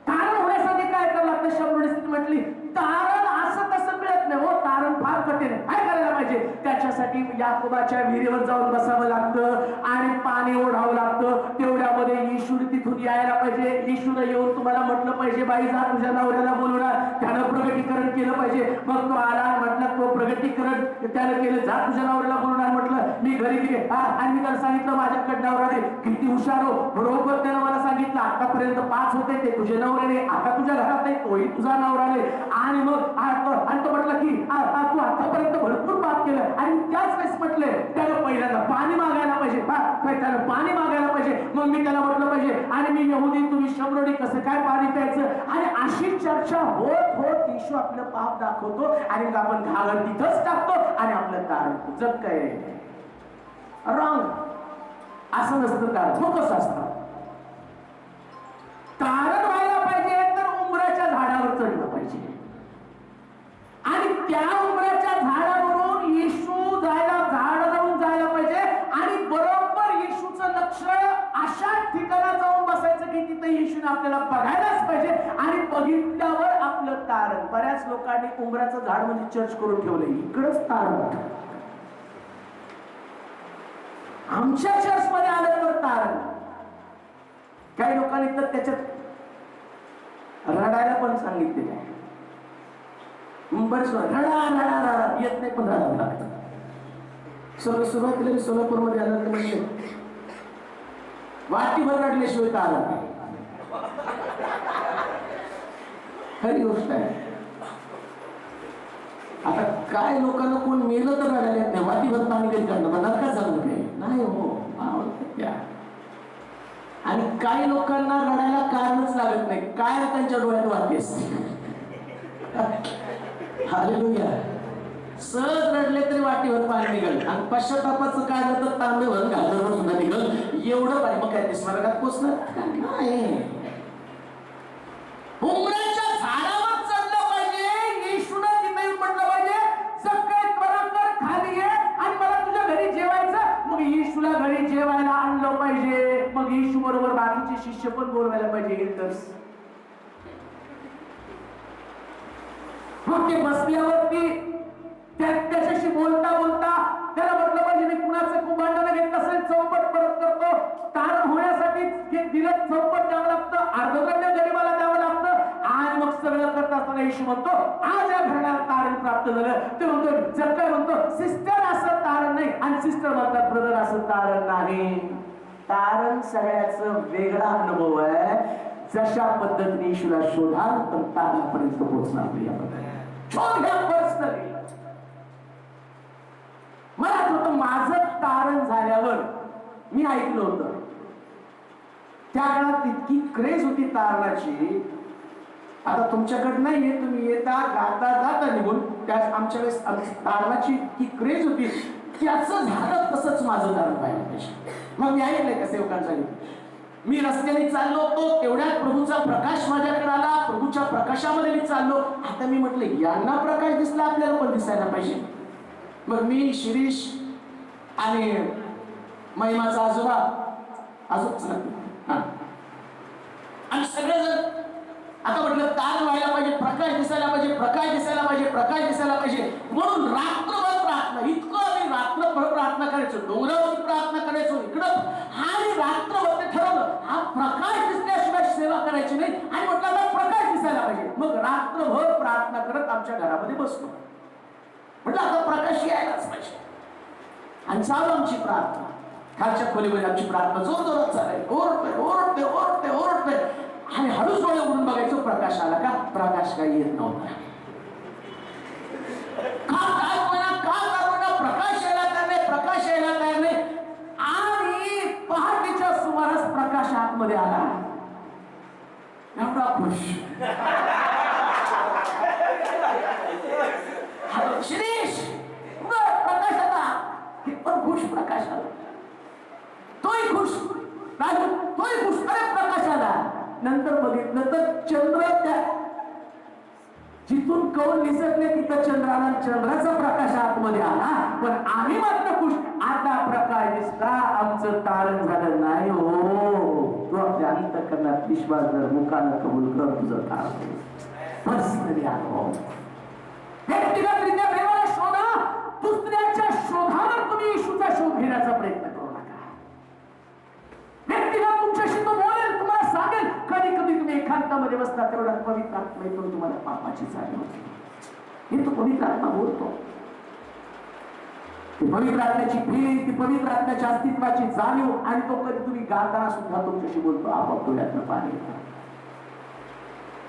तारण होण्यासाठी काय करायला लागतं? शमरोणी स्त्री म्हटली तारण असं कसं मिळत नाही हो, तारण फार कठीण आहे. काय करायला पाहिजे? त्याच्यासाठी याकोबाच्या विहिरीवर जाऊन बसावं लागतं आणि पाणी ओढावं लागतं. तेवढ्यामध्ये येशू तिथून यायला पाहिजे. येशूनं येऊन तुम्हाला म्हटलं पाहिजे बाई जा तुझ्या नवऱ्याला बोलवणार. त्यानं प्रगटीकरण केलं पाहिजे. मग तो आला म्हटलं तो प्रगटीकरण त्यानं केलं. जा तुझ्या नवऱ्याला बोलवणार म्हटलं. मी घरी गेले आणि मी त्याला सांगितलं माझ्याकडे नवरा दे. किती हुशार हो. बरोबर त्यानं मला सांगितलं आतापर्यंत 5 होते ते तुझे नवऱ्याने, आता तुझ्या घरात नाही तोही तुझा नवराने. आणि मग आणि तो म्हटलं की तू आतापर्यंत भरपूर पाप केलं. आणि त्याच वेळेस म्हटले त्याला पहिल्यांदा पाणी मागायला पाहिजे. त्यानं पाणी मागायला पाहिजे. मग मी त्याला म्हटलं पाहिजे आणि मी यहुदी तुम्ही शमरोणी कसं काय पाणी प्यायचं? आणि अशी चर्चा होत होत येशू आपलं पाप दाखवतो आणि आपण घागर तिथंच टाकतो आणि आपलं तारण जग काय रॉंग. असं नसतं तारण. मग कसं असतं? तारण व्हायला पाहिजे तर उंबराच्या झाडावर चढलं पाहिजे आणि त्या उंबराच्या झाडावरून येशू झाड जाऊन जायला पाहिजे आणि बरोबर येशूचं लक्ष तर येशूने आपल्याला बघायलाच पाहिजे आणि बघितल्यावर आपलं तारण. बऱ्याच लोकांनी उंबराचं झाड म्हणजे चर्च करून ठेवलंय, इकडंच तारण. आमच्या चर्च मध्ये आलं तर तारण. काही लोकांनी तर त्याच्यात रडायला पण सांगितलेलं आहे. बरेच रडा रडा रडा येत नाही पण रडावं लागतं. सुरुवातीला सोलापूरमध्ये आलं तर म्हणजे वाटीभर रडल्याशिवाय का आलं नाही. खरी गोष्ट आहे. आता काय लोकांना कोण मेलं तर रडायला येत नाही, वाटीभर पाणी कधी काढणं नरका झालं काय नाही हो. आणि काही लोकांना रडायला कारणच लागत नाही, काय त्यांच्या डोळ्यात वाटी असते. हालेलुया. सहज रडले तरी वाटीवर पाणी निघल आणि पश्चातापाचं काय तर तांबे भरून घालवर सुद्धा निघल. एवढं पाणी मग काय स्वर्गात पोचणार नाही. उंबराच्या झाडावर चढलं पाहिजे. येशूनं तिथे म्हटलं पाहिजे सगळे त्वरा खाली ये आणि मला तुझ्या घरी जेवायचं. मग येशूला घरी जेवायला आणलं पाहिजे. मग येशू बरोबर बाकीचे शिष्य पण बोलवायला पाहिजे. एंटर्स मग ते बसल्यावरती त्याच्याशी बोलता बोलता त्याला म्हटलं पाहिजे मी कुणाचं खूप भांडण घेतलं असेल चौपट परत करतो. तारण होण्यासाठी दिलं चौपट द्यावं लागतं, अर्धकंड गरीबाला द्यावं लागतं. आणि मग सगळं करत असताना येशू म्हणतो आज या घराला तारण प्राप्त झालं. ते म्हणतो जर काय म्हणतो सिस्टर असं तारण नाही आणि सिस्टर म्हणतात ब्रदर असं तारण नाही. तारण सगळ्याचं वेगळा अनुभव आहे. जशा पद्धतीने येशूला शोधाल तर तारणापर्यंत पोहोचणार नाही. पर्सनली मला आठवतं माझं तारण झाल्यावर मी ऐकलं होतं त्या काळात इतकी क्रेज होती तारणाची. आता तुमच्याकडे नाहीये, तुम्ही येता गाता जाता निघून. त्या आमच्या वेळेस तारणाची इतकी क्रेज होती. त्याचं झालं तसंच माझं तारण पाहिलं पाहिजे. मग मी ऐकलंय का सेवकांसाठी. मी रस्त्याने चाललो होतो तेवढ्यात प्रभूचा प्रकाश माझ्याकडे आला. प्रभूच्या प्रकाशामध्ये मी चाललो. आता मी म्हटलं यांना प्रकाश दिसला आपल्याला पण दिसायला पाहिजे. मग मी शिरीष आणि महिमाचा आजोबा आणि सगळेजण आता म्हटलं तार व्हायला पाहिजे, प्रकाश दिसायला पाहिजे, प्रकाश दिसायला पाहिजे, प्रकाश दिसायला पाहिजे. म्हणून रात्रभर प्रार्थना, इतकं आम्ही रात्रभर प्रार्थना करायचो. डोंगरावरती प्रार्थना करायचो इकडं आणि रात्रभर ते ठरवलं हा प्रकाश दिसल्याशिवाय सेवा करायची नाही. आणि म्हटलं आता प्रकाश दिसायला पाहिजे. मग रात्रभर प्रार्थना करत आमच्या घरामध्ये बसतो. म्हटलं आता प्रकाश यायलाच पाहिजे. आणि चालू आमची प्रार्थना. खालच्या खोलीमध्ये आमची प्रार्थना जोर जोरात चालाय. ओरडतोय ओरडतोय ओरडतोय ओरडतोय आणि हळूच डोळे उघडून बघायचो प्रकाश आला का. प्रकाश काही येत नव्हता. प्रकाश यायला तयार नाही, प्रकाश यायला तयार नाही. आणि पहाटेच्या सुमारास प्रकाश आतमध्ये आला. एवढा खुश. शिरीष प्रकाश आला. पण खुश प्रकाश आला. तोही खुश, राजू तोही खुश. अरे प्रकाश आला. नंतर बघितलं तर चंद्र त्या जिथून कौल दिसत नाही तिथं चंद्राला चंद्राचा प्रकाश आतमध्ये आला. पण आम्ही मात्र खुश. आता प्रकाश दिसला. आमचं तारण झालं नाही हो. तू आपल्या अंतःकरणात विश्वास जर मुखानं कबूल कर तुझं तारण पर्सनली अनुभव. व्यक्तिगतरित्या देवाला शोधा. दुसऱ्याच्या शोधावर तुम्ही येशूचा शोध घेण्याचा प्रयत्न करू नका. व्यक्तिगत तुमच्याशी तो बोलेल, तुम्हाला सांगेल. कधी कधी तुम्ही एकांतामध्ये बसता तेवढा पवित्र आत्म्यातून तुम्हाला पापाची जाणीव होते. हे तो पवित्र आत्मा बोलतो. ती पवित्र आत्म्याची भीती, ती पवित्र आत्म्याच्या अस्तित्वाची जाणीव. आणि तो कधी तुम्ही गाताना सुद्धा तुमच्याशी बोलतो. आपोआप डोळ्यातनं पाणी येतं.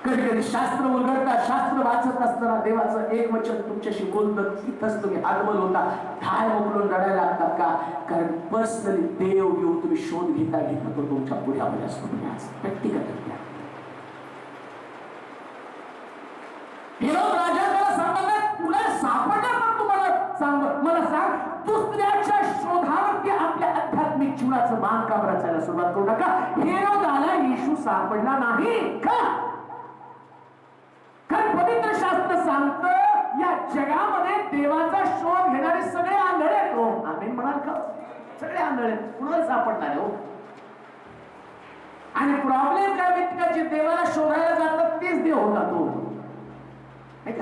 कधी कधी शास्त्र उलगडता, शास्त्र वाचत असताना देवाचं एक वचन तुमच्याशी बोलतं. तिथंच तुम्ही आडवल होता, ठाय मोकळून रडायला लागतात का. कारण पर्सनली देव घेऊन तुम्ही शोध घेता घेता तो तुमच्या पुढ्यामध्ये असतो. व्यक्तिगत राजा त्याला सांगतात तुला सापडणार पण तुम्हाला सांग. मला सांग दुसऱ्याच्या शोधावरती आपल्या आध्यात्मिक जीवनाचं बांधकाम रचायला सुरुवात करू नका. हेरोदाला येशू सापडला नाही का. कारण पवित्र शास्त्र सांगतं या जगामध्ये देवाचा शोध घेणारे सगळे आंधळे आहेत. हो आम्ही म्हणाल का. सगळे आंधळे कुणाला सापडणार हो. आणि प्रॉब्लेम काय माहिती का, जे देवाला शोधायला जातात तेच देव होता तो.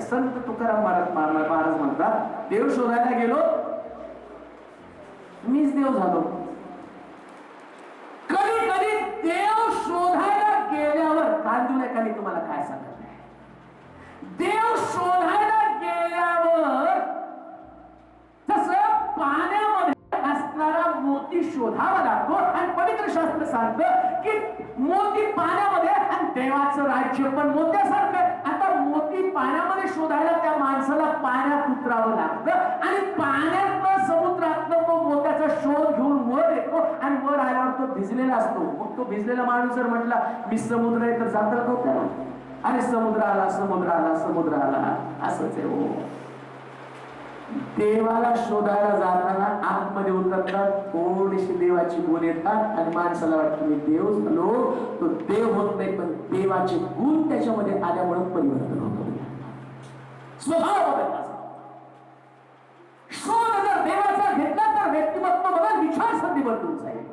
संत तुकाराम महाराज म्हणतात, देव शोधायला गेलो मीच देव झालो. कधी कधी देव शोधायला गेल्यावर कांदून एकाने तुम्हाला काय सांगत नाही, देव शोधायला गेल्यावर जसं पाण्यामध्ये असणारा मोती शोधावा लागतो आणि पवित्र शास्त्र सांगतं की मोती पाण्यामध्ये आणि देवाचं राज्य पण मोत्यासारखं. आता मोती पाण्यामध्ये शोधायला त्या माणसाला पाण्यात उतरावं लागतं आणि पाण्यातनं समुद्रातनं तो मोत्याचा शोध घेऊन वर येतो आणि वर आल्यावर तो भिजलेला असतो. मग तो भिजलेला माणूस जर म्हटला मी समुद्र आहे तर जातात होत्या, अरे समुद्र आला समुद्र आला समुद्र आला, असंच आहे हो. देवाला शोधायला जाताना आतमध्ये उतरतात, थोडीशी देवाची गुण येतात आणि माणसाला वाटतं मी देव झालो. तो देव होत नाही, पण देवाचे गुण त्याच्यामध्ये आल्यामुळे परिवर्तन होतं, स्वभाव बदलला. शोध जर देवाचा घेतला तर व्यक्तिमत्व बदल, विचारसरणी बदलून जाईल.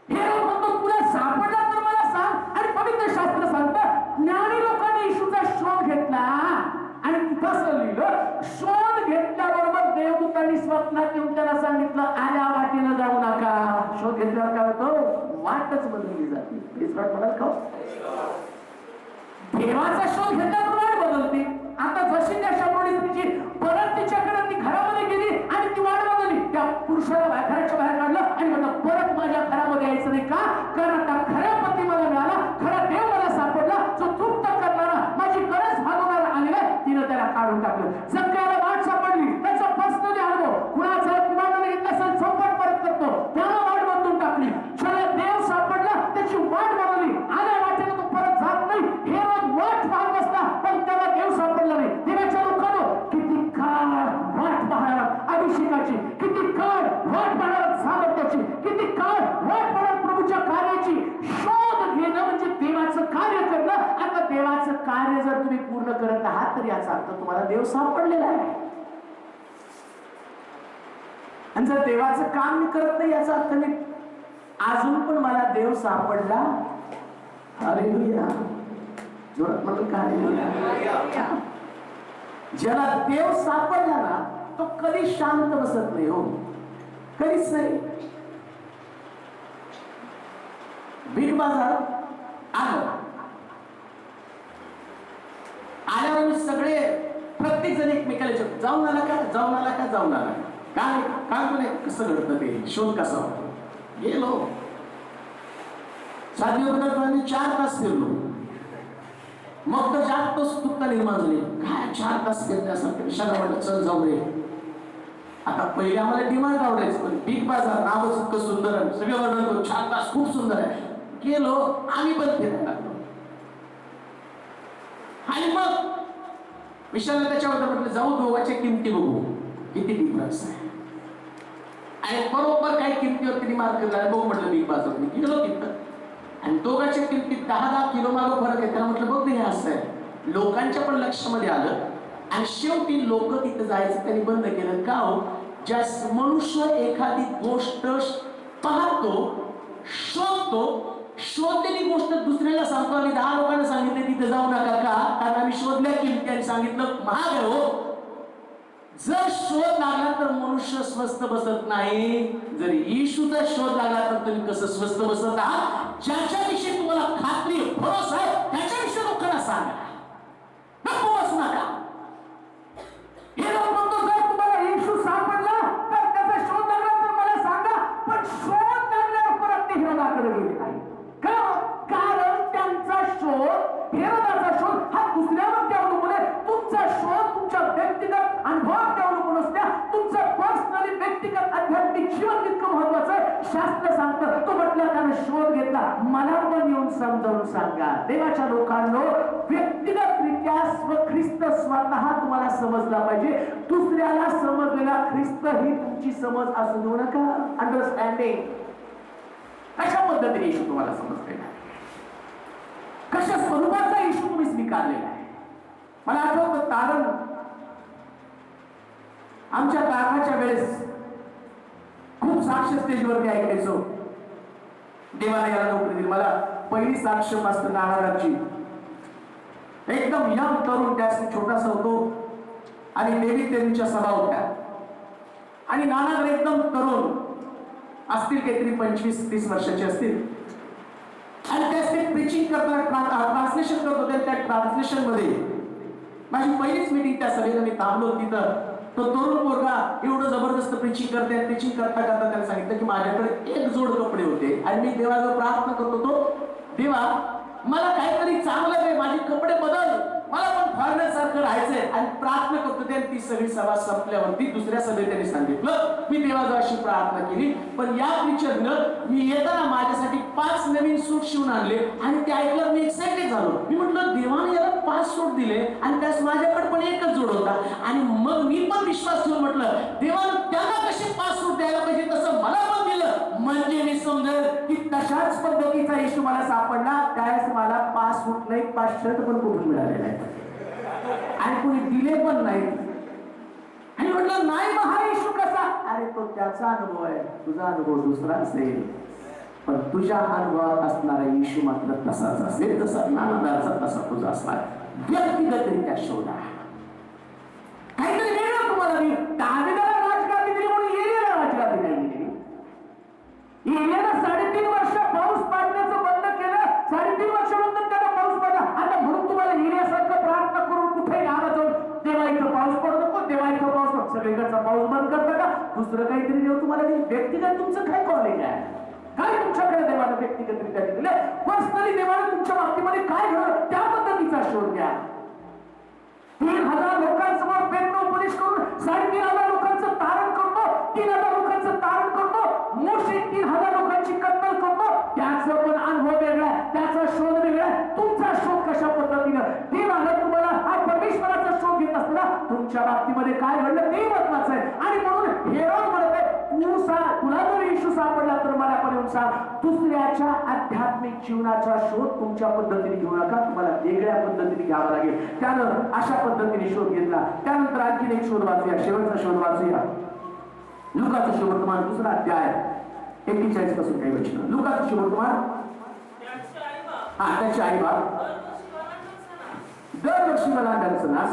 हे म्हणतो तुला सापडला तर मला सांग. आणि पवित्र शास्त्र सांगतं ज्ञानी लोकांनी येशूचा शोध घेतला आणि तिथं लिहिलं, शोध घेतल्याबरोबर देवदूतांनी स्वप्नात येऊन त्याला सांगितलं आल्या वाटेनं जाऊ नका. शोध घेतल्यावर काय होतं, वाटच बदलली जाते. देवाचा शोध घेतल्यावर वाट बदलते. आता जशी त्या शामोळीची परत तिच्याकडे ती घरामध्ये गेली आणि ती वाट बदलली. त्या पुरुषाला घराच्या बाहेर काढलं आणि म्हटलं परत माझ्या घरामध्ये यायचं नाही का, कारण आता खऱ्या पती मला मिळाला, खरा देव मला सापडला, जो तृप्त करणारा माझी गरज भागवणारा आलेला. तिनं त्याला काढून टाकलं. जक्कयाला वाट सापडली, त्याचा पर्सनली अनुभव, कुणाचा कुणाला घेतला असेल चौपट परत करतो, त्याला वाट बदलून टाकली. ज्याला देव सापडला त्याची वाट बदलली, आल्या वाटेला तो परत जात नाही. हे रोज वाट पाहत बसला पण त्याला देव सापडला नाही. देवाच्या लोकांनो किती काळ वाट पाहणार अभिषेकाची, किती काळ वाट पाहणार सामर्थ्याची, किती काळ वाट पाहणार प्रभूच्या कार्याची. शोध घेणं म्हणजे देवाचं कार्य करणं. आता देवाचं कार्य जर तुम्ही पूर्ण करत आहात तर याचा अर्थ तुम्हाला देव सापडलेला आहे. आणि जर देवाचं काम मी करत नाही याचा अर्थ मी अजून पण मला देव सापडला. हालेलुया, जोरात म्हणतो का हालेलुया. ज्याला देव सापडला ना तो कधी शांत बसत नाही हो, कधीच नाही. बिग बाजार आल्यावर सगळे प्रत्येक जण एकमेकाला जाऊन आला का जाऊन आला का जाऊन आला काय काय म्हणे, कसं घडतं ते शोध कसा होतो. गेलो साध्य 4 तास फिरलो, मग तर जास्त उत्सुकता निर्माण झाली. काय 4 तास फिरण्यासारखं विशाला वाटलं चल जाऊ रे. आता पहिले आम्हाला डिमांड आवडायचं पण बिग बाजार नावच इतकं सुंदर आहे, सगळे वर्णन करू 4 तास खूप सुंदर आहे. गेलो आम्ही पण फिरायला लागलो आणि मग विशाला त्याच्याबद्दल म्हटलं जाऊ दोघांच्या किमती बघू किती डिफरन्स आहे. आणि बरोबर काही किमतीवर तिने मार्क केला. बघू म्हटलं बिग बाजार मी गेलो तिथं आणि दोघांच्या किमतीत 10-10 किलो मागं फरक आहे. त्याला म्हटलं बघ हे असं आहे. लोकांच्या पण लक्षामध्ये आलं आणि शेवटी लोक तिथं जायचं त्यांनी बंद केलं. का हो, ज्या मनुष्य एखादी गोष्ट पाहतो शोधतो, शोधलेली गोष्ट दुसऱ्याला सांगतो. आम्ही 10 लोकांना सांगितले तिथे जाऊ नका का, कारण आम्ही शोधल्या किमती आणि सांगितलं महाग आहे हो. जर शोध लागला तर मनुष्य स्वस्त बसत नाही. जर येशूचा शोध लागला तर तुम्ही कसं स्वस्त बसत आहात. ज्याच्याविषयी तुम्हाला खात्री भरोसा आहे त्याच्याविषयी लोकांना सांगा, नको बसू नका. हे लोक म्हणतो जर तुम्हाला येशू सापडला तर त्याचा शोध लागला तर मला सांगा, पण शोध लागल्यावर परत ते हेरोदाकडे गेले नाही. कारण त्यांचा शोध, हेरोदाचा शोध हा दुसऱ्यावर अवलंबून आहे. तुमचा शोध तुमच्या व्यक्तिगत अनुभवावर अवलंबून असल्या, तुमचं पर्सनली व्यक्तिगत आध्यात्मिक जीवन तितकं महत्वाचं आहे. शास्त्र सांगतं तो म्हटलं त्यानं शोध घेतला, मला पण येऊन समजावून सांगा. देवाच्या लोकांनो व्यक्तिगतरित्या ख्रिस्त स्वतः तुम्हाला समजला पाहिजे. दुसऱ्याला समजलेला ख्रिस्त ही तुमची समज असू देऊ नका. अंडरस्टँडिंग कशा पद्धतीने येशू तुम्हाला समजलेला आहे, कशा स्वरूपाचा येशू तुम्ही स्वीकारलेला आहे. मला आठवतं तारण आमच्या काकाच्या वेळेस खूप साक्ष स्टेजवरती ऐकायचो. देवाने याला नोकरी दिली. मला पहिली साक्ष मास्तर नाणाराची, एकदम यंग तरुण, त्यास छोटासा होतो आणि देवी देवीच्या सभा होत्या आणि नानार एकदम तरुण असतील, काहीतरी 25-30 वर्षाचे असतील आणि त्यास ते प्रीचिंग करताना ट्रान्सलेशन करत होते. त्या ट्रान्सलेशन मध्ये माझी पहिलीच मीटिंग त्या सभेला मी थांबलो. तिथं तो तरुण पोरगा एवढं जबरदस्त प्रीचिंग करते. प्रीचिंग करता करता त्याने सांगितलं की माझ्याकडे एक जोड कपडे होते आणि मी देवाला प्रार्थना करत होतो, देवा मला काहीतरी चांगलं दे, माझे कपडे बदल, मला पण फॉरेनर सारखं राहायचंय. आणि प्रार्थना करतो ते. ती सगळी सभा संपल्यावरती दुसऱ्या सभेत त्यांनी सांगितलं, मी देवाला अशी प्रार्थना केली, पण या प्रीचरनं मी येताना माझ्यासाठी 5 नवीन सूट शिवून आणले आणि ते ऐकलं मी एक्साइटेड झालो. मी म्हटलं देवाने याला 5 सूट दिले आणि त्यास माझ्याकडे पण एकच जोड होता. आणि मग मी पण विश्वास ठेवून म्हटलं देवानं त्यांना कसे 5 सूट द्यायला पाहिजे तसं मला पण दिलं, म्हणजे मी समजेल की तशाच पद्धतीचा येशू मला सापडला. त्यावेळेस मला 5 सूट नाही 5 शर्ट पण कुठून मिळाले नाही आणि कोणी दिले पण नाही. आणि म्हटलं नाही मग हा येशू कसा? अरे तो त्याचा अनुभव आहे, तुझा अनुभव दुसरा असेल, पण तुझ्या अनुभवात असणारा येशू मात्र तसाच असेल, तसा नानादारचा तसा तुझा असणार. व्यक्तिगतरित्या शोधा. काहीतरी वेगळं तुम्हाला मी दाविदाला राजगादी दिली म्हणून एलियाला राजगादी नाही दिली. एलियाला 3.5 वर्ष पाऊस पाडण्याचं बंद केलं. 3.5 वर्षानंतर त्याला पाऊस पडला. आता म्हणून तुम्हाला एलियासारखं प्रार्थना करून कुठे गावात जाऊन देवा इथं पाऊस पडतो, देवा इथं पाऊस पडतो, सगळीकडचा पाऊस बंद करता का? दुसरं काहीतरी देव तुम्हाला देईल. व्यक्तिगत तुमचं काय कॉलेज आहे? काय तुमच्याकडे देवानं व्यक्तिगतरित्या दिलेलं? पर्सनली देवानं तुमच्या बाबतीमध्ये काय घडलं त्या पद्धतीचा शोध घ्या. 3,000 लोकांसमोर वेद उपदेश करून 3,500 लोकांचं तारण करतो, 3,000 लोकांचं तारण करतो, मोठे 3,000 लोकांची कत्तल करतो. त्याचा पण अनुभव वेगळा, त्याचा शोध वेगळा. तुमचा शोध कशा पद्धतीनं देवानं तुम्हाला हा परमेश्वराचा शोध घेत असताना तुमच्या बाबतीमध्ये काय घडलं ते महत्वाचं आहे. आणि म्हणून हेरोद म्हणत आहे तुला जर येशू सापडला तर मला पण येऊन सांग. दुसऱ्याच्या आध्यात्मिक जीवनाचा शोध तुमच्या पद्धतीने घेऊ नका, तुम्हाला वेगळ्या पद्धतीने घ्यावा लागेल. त्यानं अशा पद्धतीने शोध घेतला. त्यानंतर आणखी एक शोध वाचूया, शेवटचा शोध वाचूया. लुकाचं शुभवर्तमान 2रा अध्याय 41 पासून काही वचन. लुकाचं शुभवर्तमान. त्याची आई बाप दरवर्षी वलांड्याचा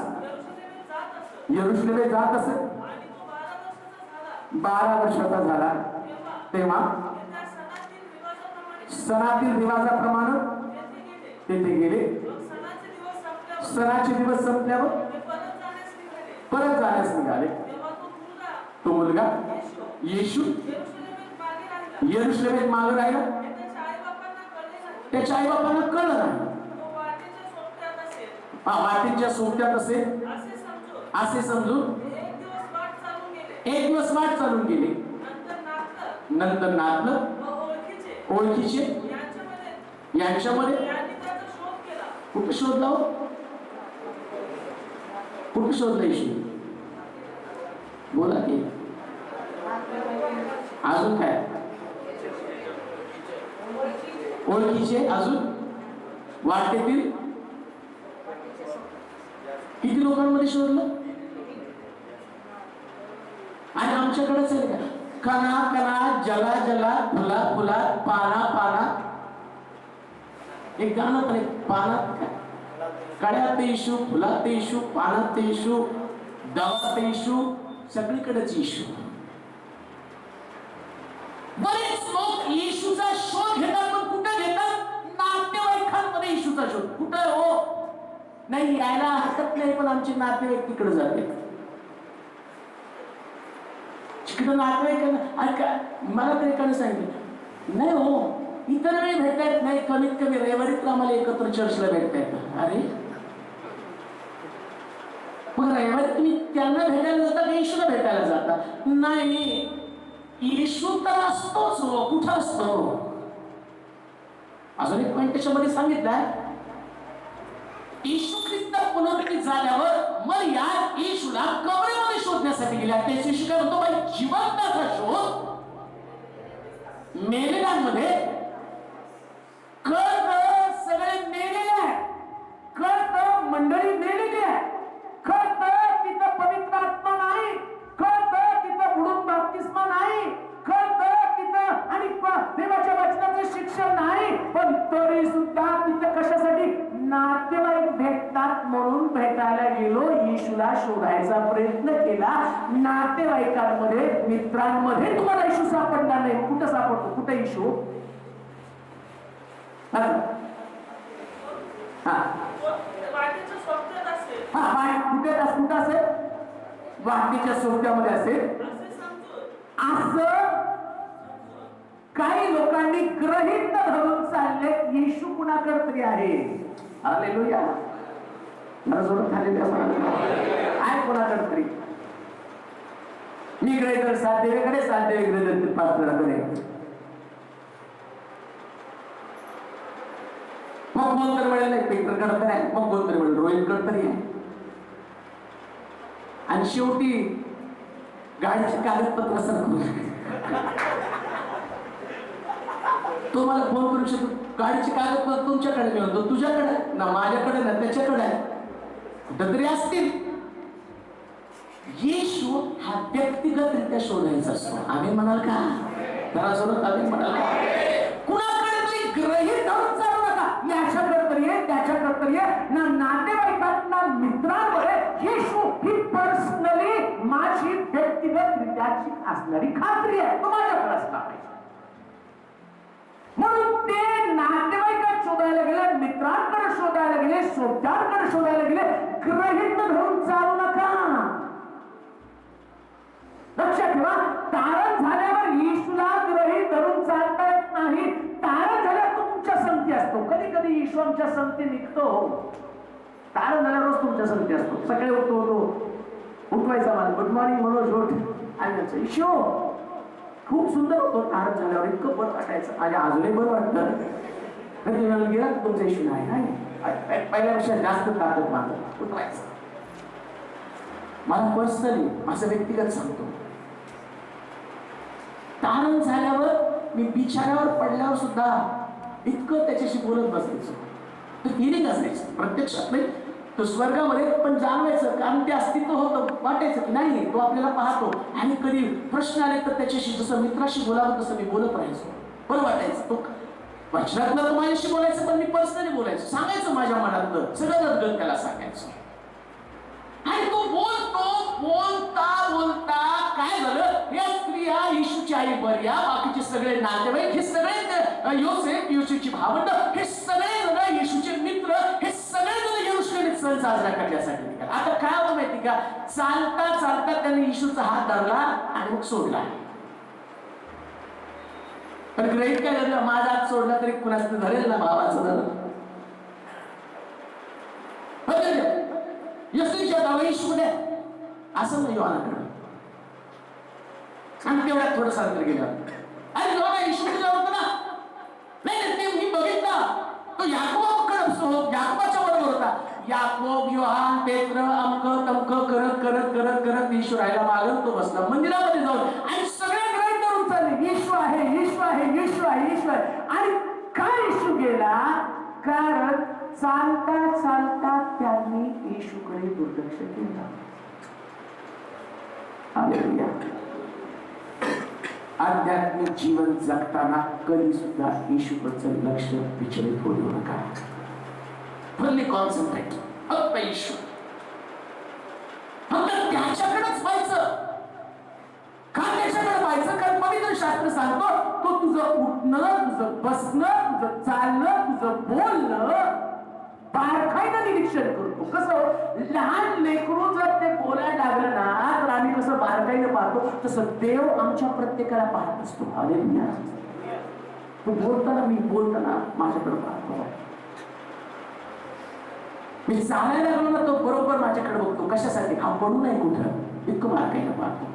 यरुशलेमेत जात असत. 12 वर्षाचा झाला तेव्हा सणातील रिवाजाप्रमाणे तेथे गेले. सणाचे दिवस संपल्यावर परत जाण्यास निघाले. तो मुलगा येशू यरुशलेमेत मागे राहिला. त्याच्या आई बापांना कळलं नाही. वाटेच्या सोबत्यात असेल असे समजून एक दिवस वाट चालून गेले. नंतर नातलं ओळखीचे यांच्यामध्ये कुठे शोधला? कुठे शोधला येशू? बोला की. अजून काय? ओळखीचे, अजून वाटेतील किती लोकांमध्ये शोधलं? आणि आमच्याकडेच आहे का? कणा कणा जला जला फुला फुला पाना पाना. एक गाणं पण पानात कड्यात येशू, फुलात येशू, पानात येशू, दवात येशू, सगळीकडेच येशू. बरेच लोक येशूचा शोध घेतात, पण कुठे घेतात? नातेवाईकांमध्ये येशूचा शोध. कुठे हो? नाही यायला हरकत नाही, पण आमचे नातेवाईक तिकडे जाते. तिकडे नातेवाईक मला तर एकाने सांगितलं नाही हो इतर वेळी भेटता येत नाही, कमीत कमी रविवारी तर आम्हाला एकत्र चर्चला भेटता येतं. अरे मग रविवारी तुम्ही त्यांना भेटायला जाता का येशूला भेटायला जाता? नाही, येशू तर असतोच हो. कुठं असतो? अजून एक पॉइंट त्याच्यामध्ये सांगितलंय, येशू ख्रिस्त पुनरुत्थित झाल्यावर मग या येशूला कबरेमध्ये शोधण्यासाठी गेल्या. त्याच येशू काय म्हणतो? बाई जिवंताचा शोध मेलेल्यांमध्ये. कळत सगळे मेलेले आहे, कळत मंडळी मेलेली आहे, कळत तिथं पवित्र आत्मा नाही, कळत तिथं बुडून बाप्तिस्मा नाही, कळत तिथं आणि देवाच्या वचनाचं शिक्षण गेलो, येशूला शोधायचा प्रयत्न केला, नातेवाईकांमध्ये मित्रांमध्ये तुम्हाला येशू सापडणार नाही. कुठं सापडतो? कुठं येशू? कुठं असेल? वाटेच्या सोबत्यामध्ये असेल असं काही लोकांनी गृहीत धरून चालले. येशू कुणाकडे तरी आहे. हालेलुया. मला जोरात हालेलुया आहे कोणाकडे तरी. मी इकडे तर साधेकडे, साधे इकडे तर पाचकडे. मग कोण तर मिळेल पेटरकडे तर आहे, मग कोण तरी मिळेल रोहितकडे तरी आहे. आणि शेवटी गाडीचे कागदपत्र सरकून तो मला फोन करू शकतो. गाडीचे कागदपत्र तुमच्याकडे मी म्हणतो, तुझ्याकडे ना, माझ्याकडे ना, त्याच्याकडे आहे, कुठं तरी असतील. येशू हा व्यक्तिगतरित्या शोधायचा असतो. आम्ही म्हणाल का? घरासोबत आम्ही म्हणाल का? कुणाकडे तरी गृहीत धरून चालू नका. याच्याकडे तरी आहे, त्याच्याकडे तरी आहे, ना नातेवाईकात ना मित्रांमध्ये. येशू ही पर्सनली माझी व्यक्तिगतरित्याची असणारी खात्री आहे. तो माझ्याकडे असला पाहिजे. म्हणून ते नातेवाईकात शोधायला गेले, मित्रांकडे शोधायला गेले, सोबत्यांकडे शोधायला गेले. गृहीत धरून चालू नका. लक्षात ठेवा, तारण झाल्यावर येशूला गृहीत धरून चालता येत नाही. तारण झाल्यावर तो तुमच्या संगती असतो. कधी कधी येशू आमच्या संगती निघतो. तारण झाल्यावरच तुमच्या संगती असतो. सकाळी उठवायचा मला, गुड मॉर्निंग मनोज उठ. आणि येशू खूप सुंदर होतो. तारण झाल्यावर इतकं बरं वाटायचं. आणि अजूनही बरं वाटतं. कधी गेला तुमचा येशू नाही, पहिल्यापेक्षा जास्त ताकद माझं उठवायचं. मला पर्सनली माझं व्यक्तिगत सांगतो, तारण झाल्यावर मी बिछाण्यावर पडल्यावर सुद्धा इतकं त्याच्याशी बोलत बसायचो. तो फिलिंग असायचं, प्रत्यक्षात नाही तो स्वर्गामध्ये पण जाणवायचं. कारण ते अस्तित्व होतं. वाटायचं की नाही, तो आपल्याला पाहतो. आणि कधी प्रश्न आले तर त्याच्याशी जसं मित्राशी बोलावं तसं मी बोलत राहायचो. बरं वाटायचं. तो वचनातलं तो माझ्याशी बोलायचं, पण मी पर्सनली बोलायचो, सांगायचं माझ्या मनातलं सगळं त्याला सांगायचं. आणि तो बोलता काय झालं, या स्त्रिया येशूची आई बर्या, बाकीचे सगळे नातेवाईक, हे सगळे योसेफ, येशूची भावंड, हे सगळे जण येशूचे मित्र, हे सगळे जण येशूने सण साजरा करण्यासाठी निघाले. आता काय होतं माहिती का, चालता चालता त्याने येशूचा हात धरला आणि मग सोडला. पण ग्रहित काय झालं, माझा हात सोडला तरी कुणाचं धरेल ना, भावाचं धरलं. येशूच्या नावाने येशू द्या असं नाही योहानाकडे. आणि तेवढ्यात थोडं सारखं गेलं. अरे जेव्हा येशू होतं ना, नाही ते मी बघितला, तो याकोबाच्या बरोबर होता. याकोब, योहान, पेत्र अमकं तमकं करत करत करत करत येशू राहायला मागं तो बसला मंदिरामध्ये जाऊन. आणि सगळे ग्रहण करून चालले, येशू आहे, येशू आहे, येशू आहे, येशू आहे. आणि काय येशू गेला? कारण चालता चालता त्यांनी येशूकडे दुर्लक्ष केलं. हालेलुया. आध्यात्मिक जीवन जगताना कधी सुद्धा येशूकडचं लक्ष विचलित होऊ नका. फुल्ली कॉन्सन्ट्रेट, फक्त येशू, फक्त त्याच्याकडेच व्हायचं. का त्याच्याकडे व्हायचं? कारण पवित्र शास्त्र सांगतो, तो तुझं उठणं, तुझं बसणं, तुझं चालणं, तुझं बोलणं बारकाईनं निरीक्षण करतो. कसं लहान लेकरू जर ते बोलायला लागलं ना, तर आम्ही कसं बारकाईनं पाहतो, तसं देव आमच्या प्रत्येकाला पाहत असतो. हालेलुया. तू बोलताना, मी बोलताना माझ्याकडे पाहतो. मी चालायला लागलो ना, तो बरोबर माझ्याकडे बघतो. कशासाठी? हा पडू नाही कुठं, इतकं बारकाईनं पाहतो.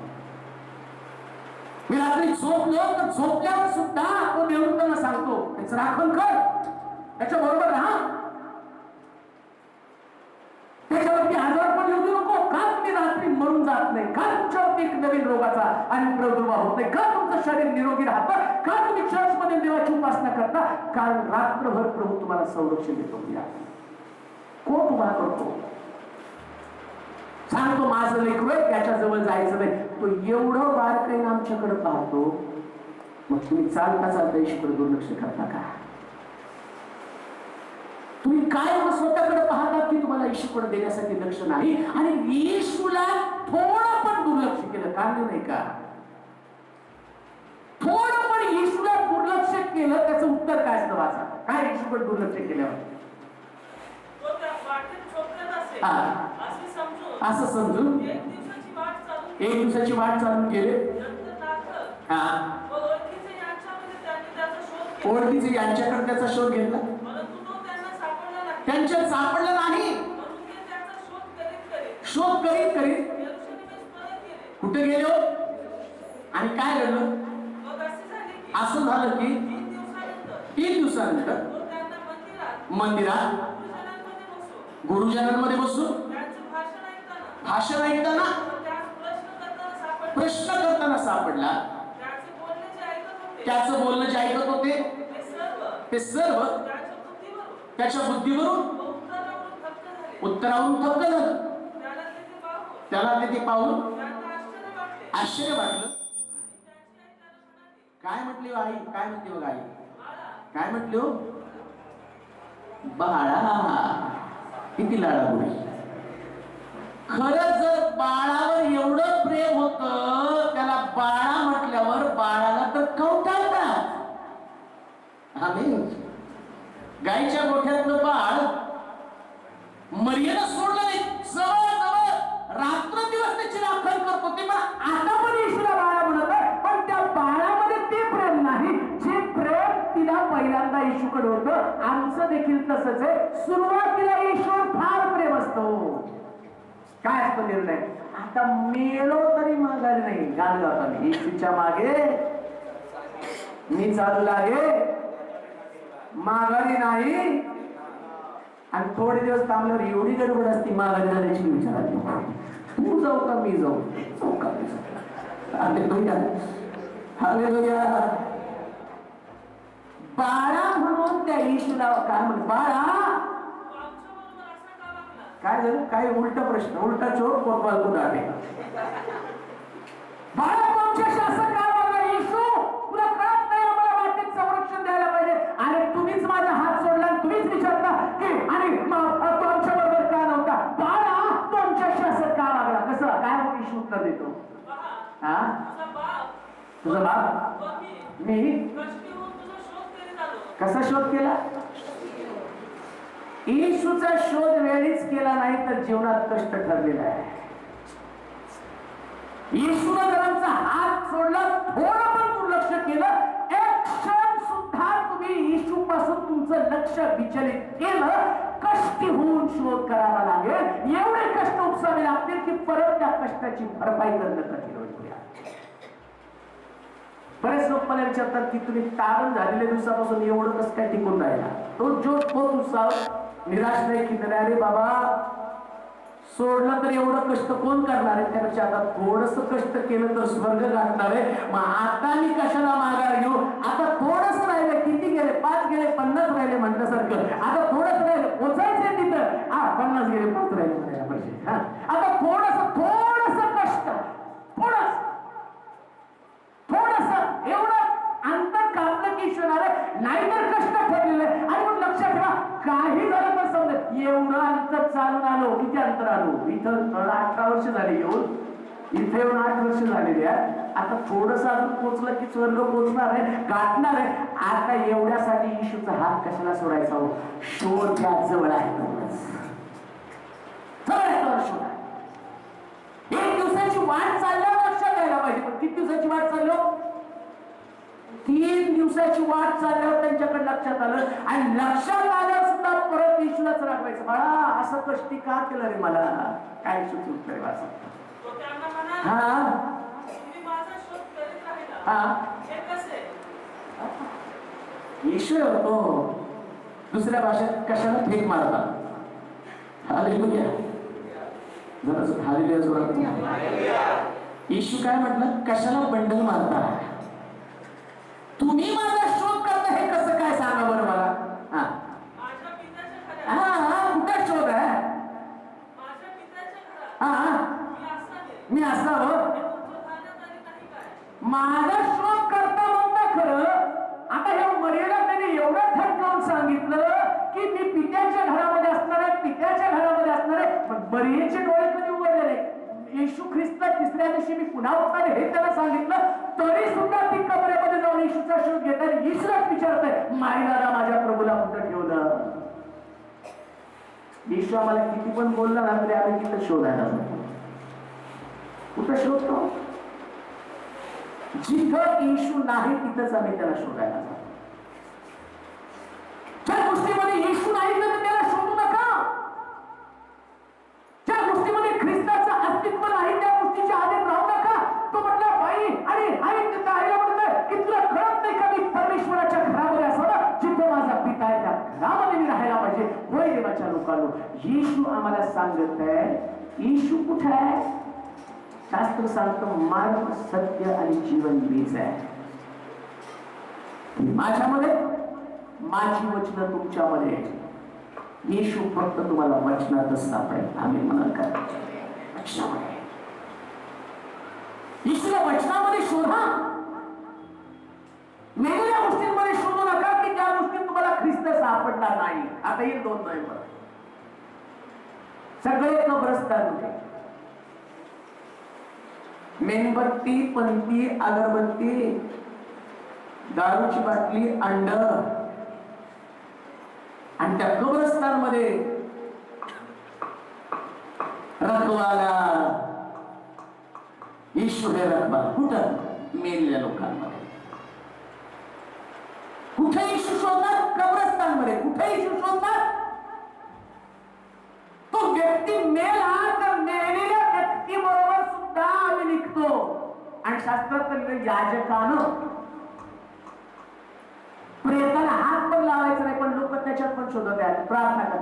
मी रात्री झोपलो तर झोपल्यावर सुद्धा तो देवदूतांना सांगतो, त्याचं राखण कर, त्याच्या बरोबर राहा, त्याच्यावरती आजार पण येऊ देऊ नको. का तुम्ही रात्री मरून जात नाही? का तुमच्यावरती एक नवीन रोगाचा आणि प्रादुर्भाव होत नाही? का तुमचं शरीर निरोगी राहतं? का तुम्ही चर्चमध्ये देवाची उपासना करता? कारण रात्रभर प्रभू तुम्हाला संरक्षण देतो. कोण तुम्हाला करतो? सांगतो माझं लेकरू आहे, त्याच्या जवळ जायचं नाही. तो एवढं बारकाईनं आमच्याकडे पाहतो. मग तुम्ही चालता चालता येशूकडे दुर्लक्ष करता का? तुम्ही काय स्वतःकडे पाहतात की तुम्हाला येशूकडे देण्यासाठी लक्ष नाही, आणि येशूला थोडं पण दुर्लक्ष केलं. कारण नाही का, थोडं पण येशूला दुर्लक्ष केलं, त्याचं उत्तर काय असतं वाचा. काय येशूकडे दुर्लक्ष केल्यावर असं समजून एक दिवसाची वाट चालून गेले. ओळखीचे यांच्याकडे त्याचा शोध घेतला, त्यांच्यात सापडलं नाही. शोध करीत करीत कुठे गेलो आणि काय घडलं. असं झालं की 3 दिवसानंतर मंदिरात गुरुजनांमध्ये बसून भाषण ऐकताना प्रश्न करताना सापडला. त्याचं बोलणं जे ऐकत होते ते सर्व त्याच्या बुद्धीवरून उत्तरावरून थक्क झालं. त्याला ते पाहून आश्चर्य वाटलं. काय म्हटली आई, काय म्हणते बघ आई, काय म्हटली हो, बाळा किती लाडागुडी. खरं जर बाळावर एवढं प्रेम होतं, त्याला बाळा म्हटल्यावर बाळाला तर कवटाळतात. आम्ही गायच्या गोठ्यातलं बाळ मर्यादा सोडलं नाही, जवळ जवळ रात्रंदिवस त्याची राखण करतो. ते पण आता पण येशूला बाळा म्हणत आहे, पण त्या बाळामध्ये ते प्रेम नाही जे प्रेम तिला पहिल्यांदा येशूकडे होतं. आमचं देखील तसंच आहे. सुरुवातीला येशूवर फार प्रेम असतो. काय असतो निर्णय, आता मेलो तरी माघारी नाही. गाणं गातो मी, येशूच्या मागे मी चालू लागे, माघारी नाही. आणि थोडे दिवस थांबल्यावर एवढी गडबड असती माघारी जाण्याची विचारायची, तू जाऊ का मी जाऊ, जाऊ का मी जाऊ. हालेलुया. बाळा म्हणून त्या येशूला काय म्हणत, बाळा काय झालं, काय उलटा प्रश्न, उलटा चोर कोतवाल कुठे. बाळा तुमच्याशी असं का वागला येशू, तुला कळत नाही आम्हाला वाटेत संरक्षण द्यायला पाहिजे, आणि तुम्हीच माझा हात सोडला आणि तुम्हीच विचारता की आणि तो आमच्या बरोबर का नव्हता. बाळा तुमच्याशी असं का वागला. कसं काय येशू उत्तर देतो, हा तुझा बाप मी कसा शोध केला. येशूचा शोध वेळीच केला नाही तर जीवनात कष्ट ठरलेला आहे. येशूने जर आमचा हात सोडला, थोडं पण दुर्लक्ष केलं, एक क्षण सुद्धा तुम्ही येशू पासून तुमचं लक्ष विचलित केलं, कष्टी होऊन शोध करावा लागेल. एवढे कष्ट उपसावे लागतील की परत त्या कष्टाची भरपाई करणं कठीण होईल. बरेच लोक मला विचारतात की तुम्ही तारण झालेल्या दिवसापासून एवढं कसं काय टिकून राहिला. तो उत्साह निराश नाही की अरे बाबा सोडलं तर एवढं कष्ट कोण करणार आहे, त्यापेक्षा आता थोडस कष्ट केलं तर स्वर्ग गाठणार आहे. मग आता मी कशाला माघार घेऊ, आता थोडस राहिले, किती गेले 5 गेले 50 राहिले म्हटल्यासारखं, आता थोडस राहिले पोचायचे तिथं, 50 गेले 5 राहिले पैसे. आता थोडस कष्ट, थोडस एवढं अंतर काढलं की शिवणार नाही तर कष्ट ठरलेलं आहे. आणि मग लक्षात ठेवा, काही झालं तर समजत एवढं अंतर चालून आलो. किती अंतर आलो, इथं 18 वर्ष झाली येऊन, इथे येऊन 8 वर्ष झालेली आहे. आता थोडस अजून पोचलं की स्वर्ग पोचणार आहे, गाठणार आहे. आता एवढ्यासाठी येशूचा हात कशाला सोडायचा हो, शोध त्या जवळ आहे. एक दिवसाची वाट चालल्यावर लक्षात यायला पाहिजे. पण किती दिवसाची वाट चाललो, 3 दिवसाची वाट चालल्यावर त्यांच्याकडे लक्षात आलं. आणि लक्षात आल्यावर सुद्धा परत येशूलाच राखवायचं, बाळा असं कष्टी का केलं रे मला, काय सुचून तरी वाचा. येशू होतो, दुसऱ्या भाषेत कशाला फेक मारतात. हालेलुया, जरा हालेलुया जोरात. येशू काय म्हटलं, कशाला बंडल मारता, तुम्ही माझा शोध करता, हे कसं काय सांगा बरं मला. कुठे शोध आहे, मी असावं, माझा शोध करता म्हणता. खरं आता हे मर्यादा त्याने एवढं ठणकावून सांगितलं की मी पित्याच्या घरात मरियेचे डोळे कधी उघडले नाही. येशू ख्रिस्त तिसऱ्या दिवशी मी पुन्हा उठणार हे त्याला सांगितलं, तरी सुद्धा ती कबरेमध्ये जाऊन येशूचा शोध घेत आहे. येशूलाच विचारतंय, मारियाला माझ्या प्रभूला कुठं ठेवलं? येशू आम्हाला किती पण बोलला ना तरी आम्ही तिथं शोधायला जातो. कुठं शोधतो? जिथं येशू नाही तिथंच आम्ही त्याला शोधायला जातो. ज्या गोष्टीमध्ये येशू नाही तर त्याला शोधू नका. ज्या गोष्टीमध्ये ख्रिस्ताचं अस्तित्व नाही त्या गोष्टीच्या आधीत राहू नका. तो म्हटला, बाई आणि आई तिथं आईला म्हणतोय की तुला कळत नाही का मी परमेश्वराच्या घरामध्ये असावं, जिथं माझा पिता आहे त्या घरामध्ये मी राहायला पाहिजे. होय देवाच्या लोकांनो, येशू आम्हाला सांगत आहे. येशू कुठे आहे? शास्त्र सांगतं मार्ग सत्य आणि जीवन मीच आहे. माझ्यामध्ये, माझी वचनं तुमच्यामध्ये. येशू फक्त तुम्हाला वचनातच सापडेल. आम्ही म्हणाल का? वचनामध्ये. येशूला वचनामध्ये शोधा. वेगवेगळ्या गोष्टींमध्ये शोधू नका की ज्या गोष्टीत तुम्हाला ख्रिस्त सापडणार नाही. आता येईल 2 नोव्हेंबर. सगळे कब्रस्तान होते. मेणबत्ती, पंथी, अगरबत्ती, दारूची बाटली, अंड, आणि त्या कब्रस्तानमध्ये रखवाला. ईश्वर हे रखवाला. कुठं? मेलेल्या लोकांमध्ये. कुठे येशू शोधणार? कब्रस्तानमध्ये. कुठे येशू शोधणार? तो व्यक्ती मेला तर मेलेल्या व्यक्तीबरोबर सुद्धा आम्ही निघतो. आणि शास्त्रात याजकानं प्रेताला हात पण लावायचा नाही, पण लोक त्याच्यात पण शोधत आहेत. प्रार्थना कर,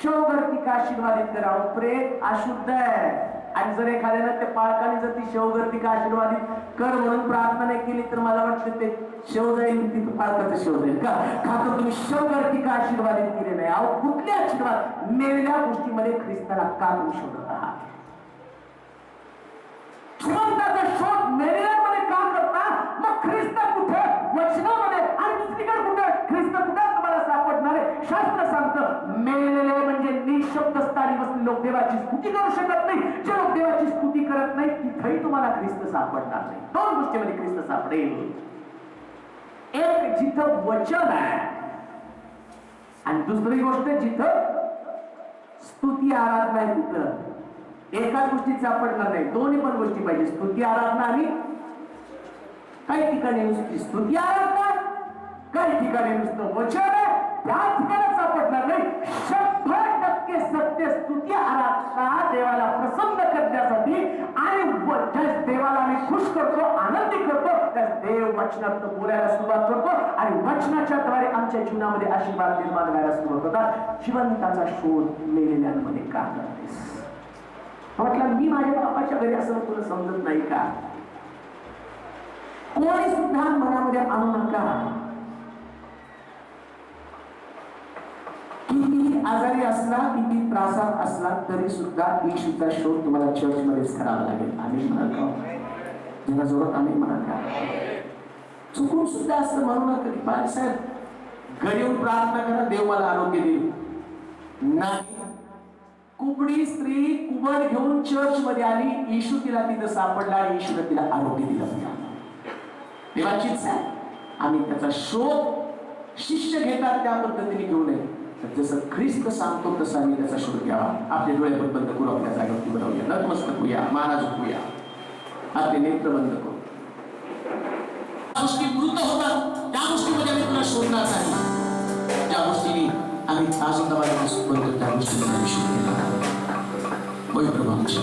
शवगर्तिका आशीर्वादित करावं. प्रेत अशुद्ध आहे, आणि जर एखाद्याला त्या पाळकाने जर ती शवगर्तिका आशीर्वादित कर म्हणून प्रार्थना नाही केली तर मला वाटतं ते शेव जाईल, तिथं पाळकाचं शेव जाईल. का तर तुम्ही शवगर्तिका आशीर्वादित केले नाही. अहो कुठले आशीर्वाद? मेलेल्या गोष्टीमध्ये ख्रिस्ताला का तुम्ही शोधत आहात? जिवंताचा शोध मेलेल्यामध्ये का करता? मग ख्रिस्त कुठे? वचनामध्ये. आणि दुसरीकडे कुठे? ख्रिस्त कुठे तुम्हाला सापडणार आहे? शास्त्र सांगतं मेलेले म्हणजे निशब्द स्थानी बसलेले लोक देवाची स्तुती करू शकत नाही. जे लोक देवाची स्तुती करत नाही तिथेही तुम्हाला ख्रिस्त सापडणार नाही. 2 गोष्टीमध्ये ख्रिस्त सापडेल. एक जिथं वचन आहे, आणि दुसरी गोष्ट जिथं स्तुती आराधना आहे तिथं. एकाच गोष्टीत सापडणार नाही, दोन्ही पण गोष्टी पाहिजे. स्तुती आराधना आणि काही ठिकाणी नुसती स्तुती आराधना, काही ठिकाणी नुसतं वचन आहे, त्या ठिकाणी सापडणार नाही. 100% सत्य स्तुती आराधना देवाला प्रसन्न करण्यासाठी आणि देवाला आम्ही खुश करतो, आनंदी करतो, तर देव वचनात बोलायला सुरुवात करतो आणि वचनाच्या द्वारे आमच्या जीवनामध्ये आशीर्वाद निर्माण व्हायला सुरुवात होतात. जिवंताचा शोध मेलेल्यांमध्ये का करतेस? म्हटलं मी माझ्या बापाच्या घरी असं तुला समजत नाही का? कोणी सुद्धा मनामध्ये आणू नका. किती आजारी असला, किती त्रासात असला तरी सुद्धा येशूचा शोध तुम्हाला चर्च मध्येच करावा लागेल. आम्ही म्हणाल का? जेव्हा जोरात आम्ही म्हणाल का? चुकून सुद्धा असं म्हणू नका की बाळासाहेब घरी येऊन प्रार्थना करा देव मला आरोग्य देईल. नाही. कुबडी स्त्री कुबड घेऊन चर्च मध्ये आली, येशू तिला तिथं सापडला आणि येशूने तिला आरोग्य दिलं. देवाचीच आहे. आम्ही त्याचा शोध शिष्य घेतात त्या पद्धतीने घेऊ नये. जसं ख्रिस्त सांगतो तसं आम्ही त्याचा शोध घ्यावा. आपले डोळे बंद करू, आपल्या जागेवरती बनवूया, नतमस्तक होऊया, मानाज होऊया, आपले नेत्र बंद करू. गोष्टी मृत होतात त्या गोष्टीमध्ये आम्ही तुला शोधणार नाही. त्या गोष्टीने आम्ही आजूबाजूला बनतो त्या गोष्टीमध्ये शोध घेणार. होय प्रभू आमच्या